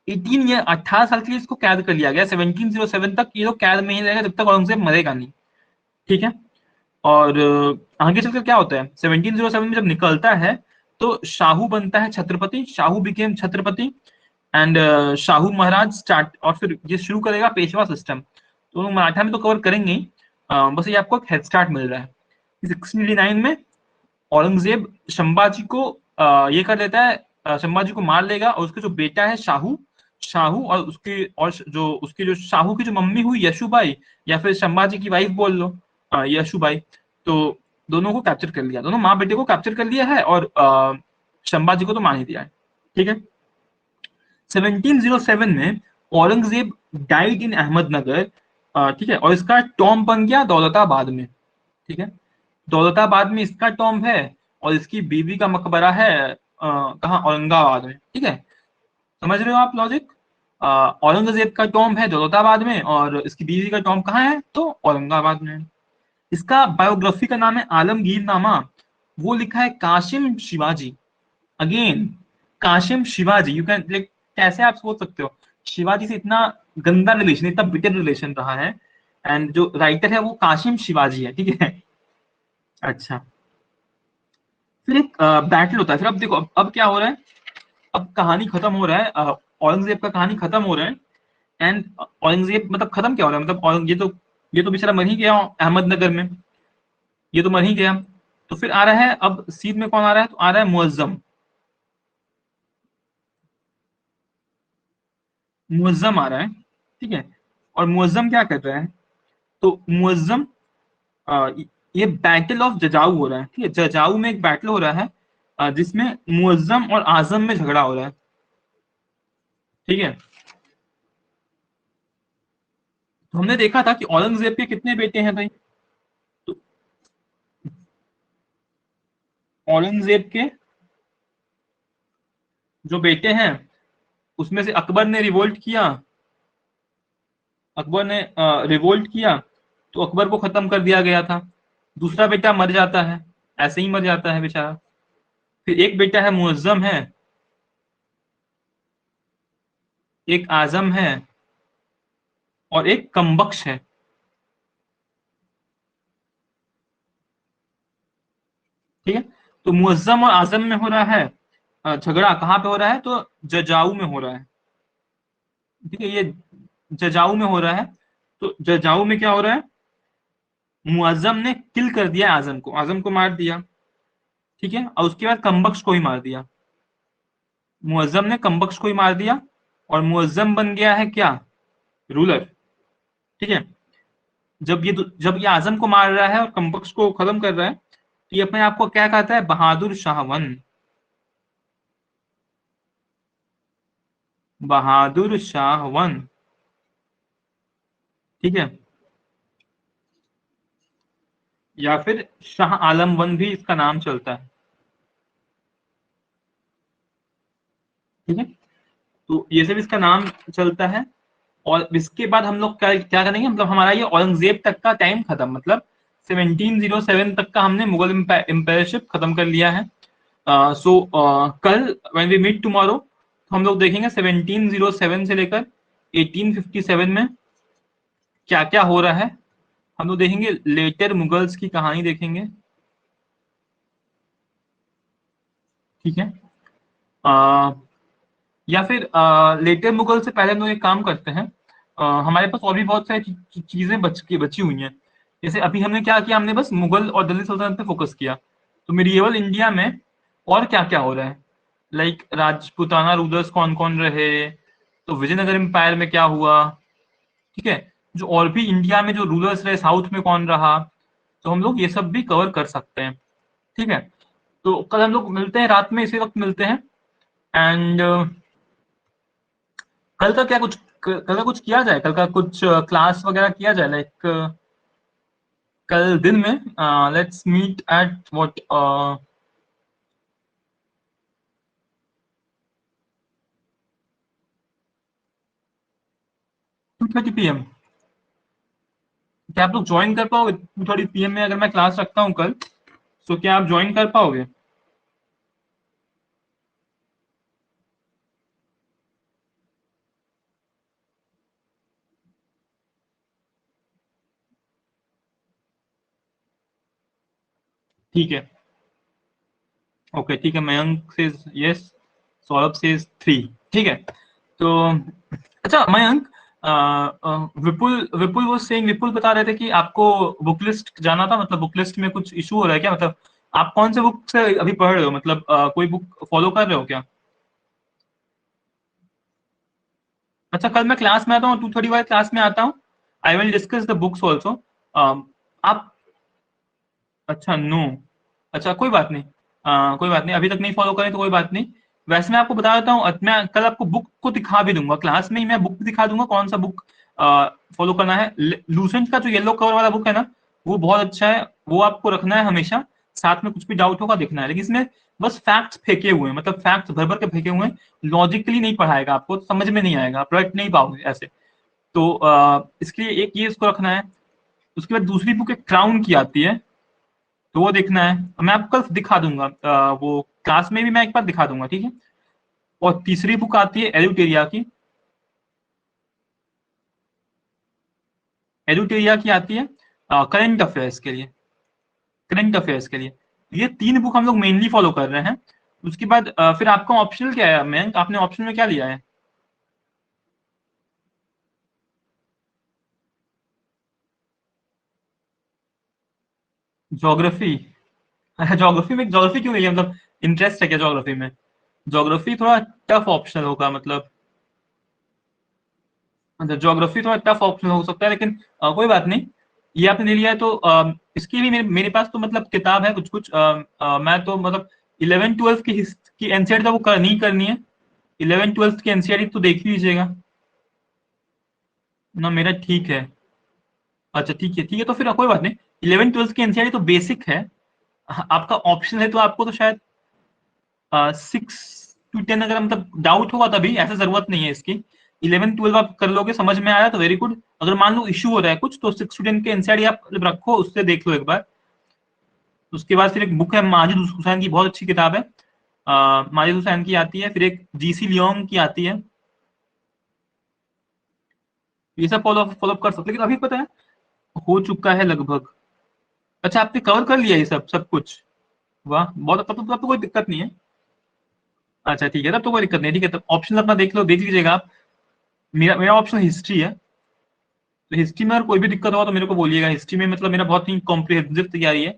Speaker 1: 18 साल के लिए इसको कैद कर लिया गया, 1707 तक ये लोग कैद में ही रहेगा जब तक औरंगजेब मरेगा नहीं, ठीक है। और आगे चलकर क्या होता है, 1707 में जब निकलता है तो शाहू बनता है Chhatrapati, Shahu became Chhatrapati, and Shahu Maharaj start, और फिर ये शुरू करेगा पेशवा सिस्टम। तो मराठा में तो कवर करेंगे ही, बस ये आपको एक हेड स्टार्ट मिल रहा है। 1689 में औरंगजेब संभाजी को ये कर लेता है, संभाजी को मार लेगा, और उसका जो बेटा है शाहू, शाहू और उसके और जो शाहू की जो मम्मी हुई यशुबाई, या फिर संभाजी की वाइफ बोल लो यशुबाई, तो दोनों को कैप्चर कर लिया, दोनों माँ बेटे को कैप्चर कर लिया है, और संभाजी को तो मार ही दिया है, ठीक है। 1707 में औरंगजेब डाइड इन अहमदनगर, ठीक है, और इसका टॉम बन गया दौलताबाद में, ठीक है, दौलताबाद में इसका टॉम्ब है, और इसकी बीवी का मकबरा है कहाँ, औरंगाबाद में, ठीक है। समझ रहे हो आप लॉजिक, औरंगजेब का टॉम्ब है दौलताबाद में, और इसकी बीवी का टॉम्ब कहाँ है, तो औरंगाबाद में। इसका बायोग्राफी का नाम है आलमगीर नामा, वो लिखा है Kasim Shivaji, again Kasim Shivaji, you can like, कैसे आप सोच सकते हो शिवाजी से इतना गंदा रिलेशन, इतना बिटर रिलेशन रहा है, एंड जो राइटर है वो काशिम शिवाजी है, ठीक है। अच्छा, फिर एक बैटल होता है, फिर अब देखो अब क्या हो रहा है, अब कहानी खत्म हो रहा है, औरंगजेब का कहानी खत्म हो रहा है, एंड औरंगजेब मतलब खत्म क्या हो रहा है, मतलब ये तो बेचारा मर ही गया अहमदनगर में, ये तो मर ही गया। तो फिर आ रहा है, अब सीध में कौन आ रहा है, तो आ रहा है मुअज्जम, मुअज्जम आ रहा है, ठीक है। और मुअज्जम क्या कर रहा है, तो मुअज्जम ये बैटल ऑफ जजाऊ हो रहा है, ठीक है, जजाऊ में एक बैटल हो रहा है, जिसमें मुअज्जम और आजम में झगड़ा हो रहा है, ठीक है। तो हमने देखा था कि औरंगजेब के कितने बेटे हैं भाई, तो औरंगजेब के जो बेटे हैं उसमें से अकबर ने रिवोल्ट किया, अकबर ने रिवोल्ट किया, तो अकबर को खत्म कर दिया गया था। दूसरा बेटा मर जाता है, ऐसे ही मर जाता है बेचारा। फिर एक बेटा है मुअज्जम है, एक आजम है, और एक कमबख्श है, ठीक है। तो मुअज्जम और आजम में हो रहा है झगड़ा, कहाँ पे हो रहा है, तो जजाऊ में हो रहा है, ठीक है, ये जजाऊ में हो रहा है। तो जजाऊ में क्या हो रहा है, मुअज्जम ने किल कर दिया आजम को, आजम को मार दिया, ठीक है, और उसके बाद कमबख्श को ही मार दिया, मुअज्जम ने कमबख्श को ही मार दिया, और मुअज्जम बन गया है क्या, रूलर, ठीक है। जब ये आजम को मार रहा है और कमबख्श को खत्म कर रहा है, तो ये अपने आप को क्या कहता है, बहादुर शाहवन, बहादुर शाह वन, ठीक है, या फिर शाह आलम वन भी इसका नाम चलता है, ठीक है। तो ये सब इसका नाम चलता है। और इसके बाद हम लोग क्या क्या करेंगे, मतलब हमारा ये औरंगजेब तक का टाइम खत्म, मतलब 1707 तक का हमने मुगल एम्पायरशिप खत्म कर लिया है। सो कल व्हेन वी मीट टुमारो, हम लोग देखेंगे 1707 से लेकर 1857 में क्या क्या हो रहा है, हम लोग देखेंगे लेटर मुगल्स की कहानी देखेंगे, ठीक है। अ, या फिर लेटर मुगल से पहले हम लोग एक काम करते हैं, हमारे पास और भी बहुत सारी चीजें बची हुई हैं। जैसे अभी हमने क्या किया, हमने बस मुगल और दिल्ली सल्तनत पे फोकस किया, तो मिडिएवल इंडिया में और क्या क्या हो रहा है, लाइक राजपूताना रूलर्स कौन कौन रहे, तो विजयनगर एम्पायर में क्या हुआ, ठीक है, जो और भी इंडिया में जो रूलर्स रहे साउथ में कौन रहा, तो हम लोग ये सब भी कवर कर सकते हैं, ठीक है। तो कल हम लोग मिलते हैं रात में, इसी वक्त मिलते हैं। एंड कल का कुछ किया जाए, कल का कुछ क्लास वगैरह किया जाए, लाइक कल दिन में let's meet at what 2:30 PM। क्या आप लोग ज्वाइन कर पाओगे 2:30 PM में, अगर मैं क्लास रखता हूँ कल, तो क्या आप ज्वाइन कर पाओगे? ठीक है, ओके ठीक है, मयंक से यस, सौरभ से 3, ठीक है। तो अच्छा मयंक, विपुल विपुल वो सेइंग, विपुल बता रहे थे कि आपको बुक लिस्ट जाना था, मतलब बुक लिस्ट में कुछ इशू हो रहा है क्या, मतलब आप कौन से बुक से अभी पढ़ रहे हो, मतलब कोई बुक फॉलो कर रहे हो क्या? अच्छा कल मैं क्लास में आता हूँ, 2:30 वाले क्लास में आता हूँ, I will discuss the books also. आप, अच्छा नो, अच्छा कोई बात नहीं, कोई बात नहीं, अभी तक नहीं फॉलो करें तो कोई बात नहीं। वैसे मैं आपको बता देता हूँ, मैं कल आपको बुक को दिखा भी दूंगा, क्लास में ही मैं बुक दिखा दूंगा कौन सा बुक फॉलो करना है। लूसेंट का जो येलो कवर वाला बुक है ना, वो बहुत अच्छा है, वो आपको रखना है हमेशा साथ में, कुछ भी डाउट होगा देखना है, लेकिन इसमें बस फैक्ट्स फेंके हुए हैं, मतलब फैक्ट्स भर भर के फेंके हुए हैं, लॉजिकली नहीं पढ़ाएगा आपको, समझ में नहीं आएगा, आप रट नहीं पाओगे ऐसे। तो इसके लिए एक ये इसको रखना है। उसके बाद दूसरी बुक एक क्राउन की आती है, तो वो देखना है, मैं आपको कल दिखा दूंगा, वो क्लास में भी मैं एक बार दिखा दूंगा, ठीक है। और तीसरी बुक आती है एल्यूटेरिया की, एल्यूटेरिया की आती है करंट अफेयर्स के लिए, करंट अफेयर्स के लिए। ये 3 बुक हम लोग मेनली फॉलो कर रहे हैं। उसके बाद फिर आपका ऑप्शनल क्या है मैं, आपने ऑप्शनल में क्या लिया है? ज्योग्राफी? ज्योग्राफी में, ज्योग्राफी क्यों नहीं है, मतलब इंटरेस्ट है क्या ज्योग्राफी में? ज्योग्राफी थोड़ा टफ ऑप्शनल होगा, मतलब अच्छा ज्योग्राफी थोड़ा टफ ऑप्शन हो सकता है, लेकिन कोई बात नहीं, ये आपने ले लिया है तो इसकी भी मेरे पास तो मतलब किताब है कुछ कुछ, मैं तो मतलब 11th 12th की एनसीईआरटी तो वो करनी ही करनी है, 11th 12th की एनसीईआरटी तो देख ही लीजिएगा ना मेरा, ठीक है। अच्छा ठीक है, ठीक है, तो फिर कोई बात नहीं, 11th 12th की एनसीईआरटी तो बेसिक है, आपका ऑप्शन है तो आपको तो शायद 6 to 10, अगर मतलब डाउट होगा तभी, ऐसा जरूरत नहीं है इसकी। 11th 12th आप कर लोगे, समझ में आया तो वेरी गुड, अगर मान लो इशू हो रहा है कुछ, तो 6 to 10 के एनसीईआरटी आप रखो, उससे देख लो एक बार। उसके बाद फिर एक बुक है माजिद हुसैन की, बहुत अच्छी किताब है, माजिद हुसैन की आती है, फिर एक जीसी लियोंग की आती है, ये सब फॉलो कर सकते, लेकिन अभी पता है हो चुका है लगभग। अच्छा आपने कवर कर लिया ये सब कुछ, वाह बहुत, तब तो कोई दिक्कत नहीं है। अच्छा ठीक है, तब तो कोई दिक्कत नहीं है, ठीक है, तब ऑप्शन अपना देख लो, देख लीजिएगा आप। मेरा मेरा ऑप्शन हिस्ट्री है, तो हिस्ट्री में अगर कोई भी दिक्कत होगा तो मेरे को बोलिएगा, हिस्ट्री में मतलब मेरा बहुत ही कॉम्प्रिहेंसिव तैयारी है,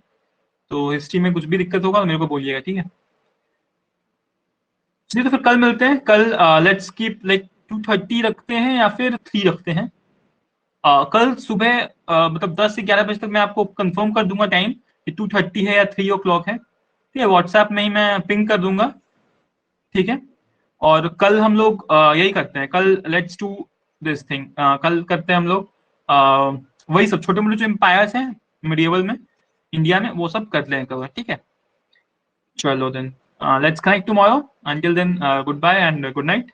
Speaker 1: तो हिस्ट्री में कुछ भी दिक्कत होगा तो मेरे को बोलिएगा, ठीक है। चलिए तो फिर कल मिलते हैं, कल लेट्स कीप लाइक 2:30 रखते हैं या फिर 3 रखते हैं। कल सुबह मतलब 10 से 11 बजे तक मैं आपको कंफर्म कर दूंगा टाइम, कि 2:30 है या 3 o'clock है, ठीक है, व्हाट्सएप में ही मैं पिंग कर दूंगा, ठीक है। और कल हम लोग यही करते हैं, कल लेट्स डू दिस थिंग, कल करते हैं हम लोग वही सब छोटे मोटे जो एम्पायर्स हैं मिडिएवल में, इंडिया में, वो सब कर लें कवर, ठीक है। चलो then, let's connect tomorrow, until then good bye and good night.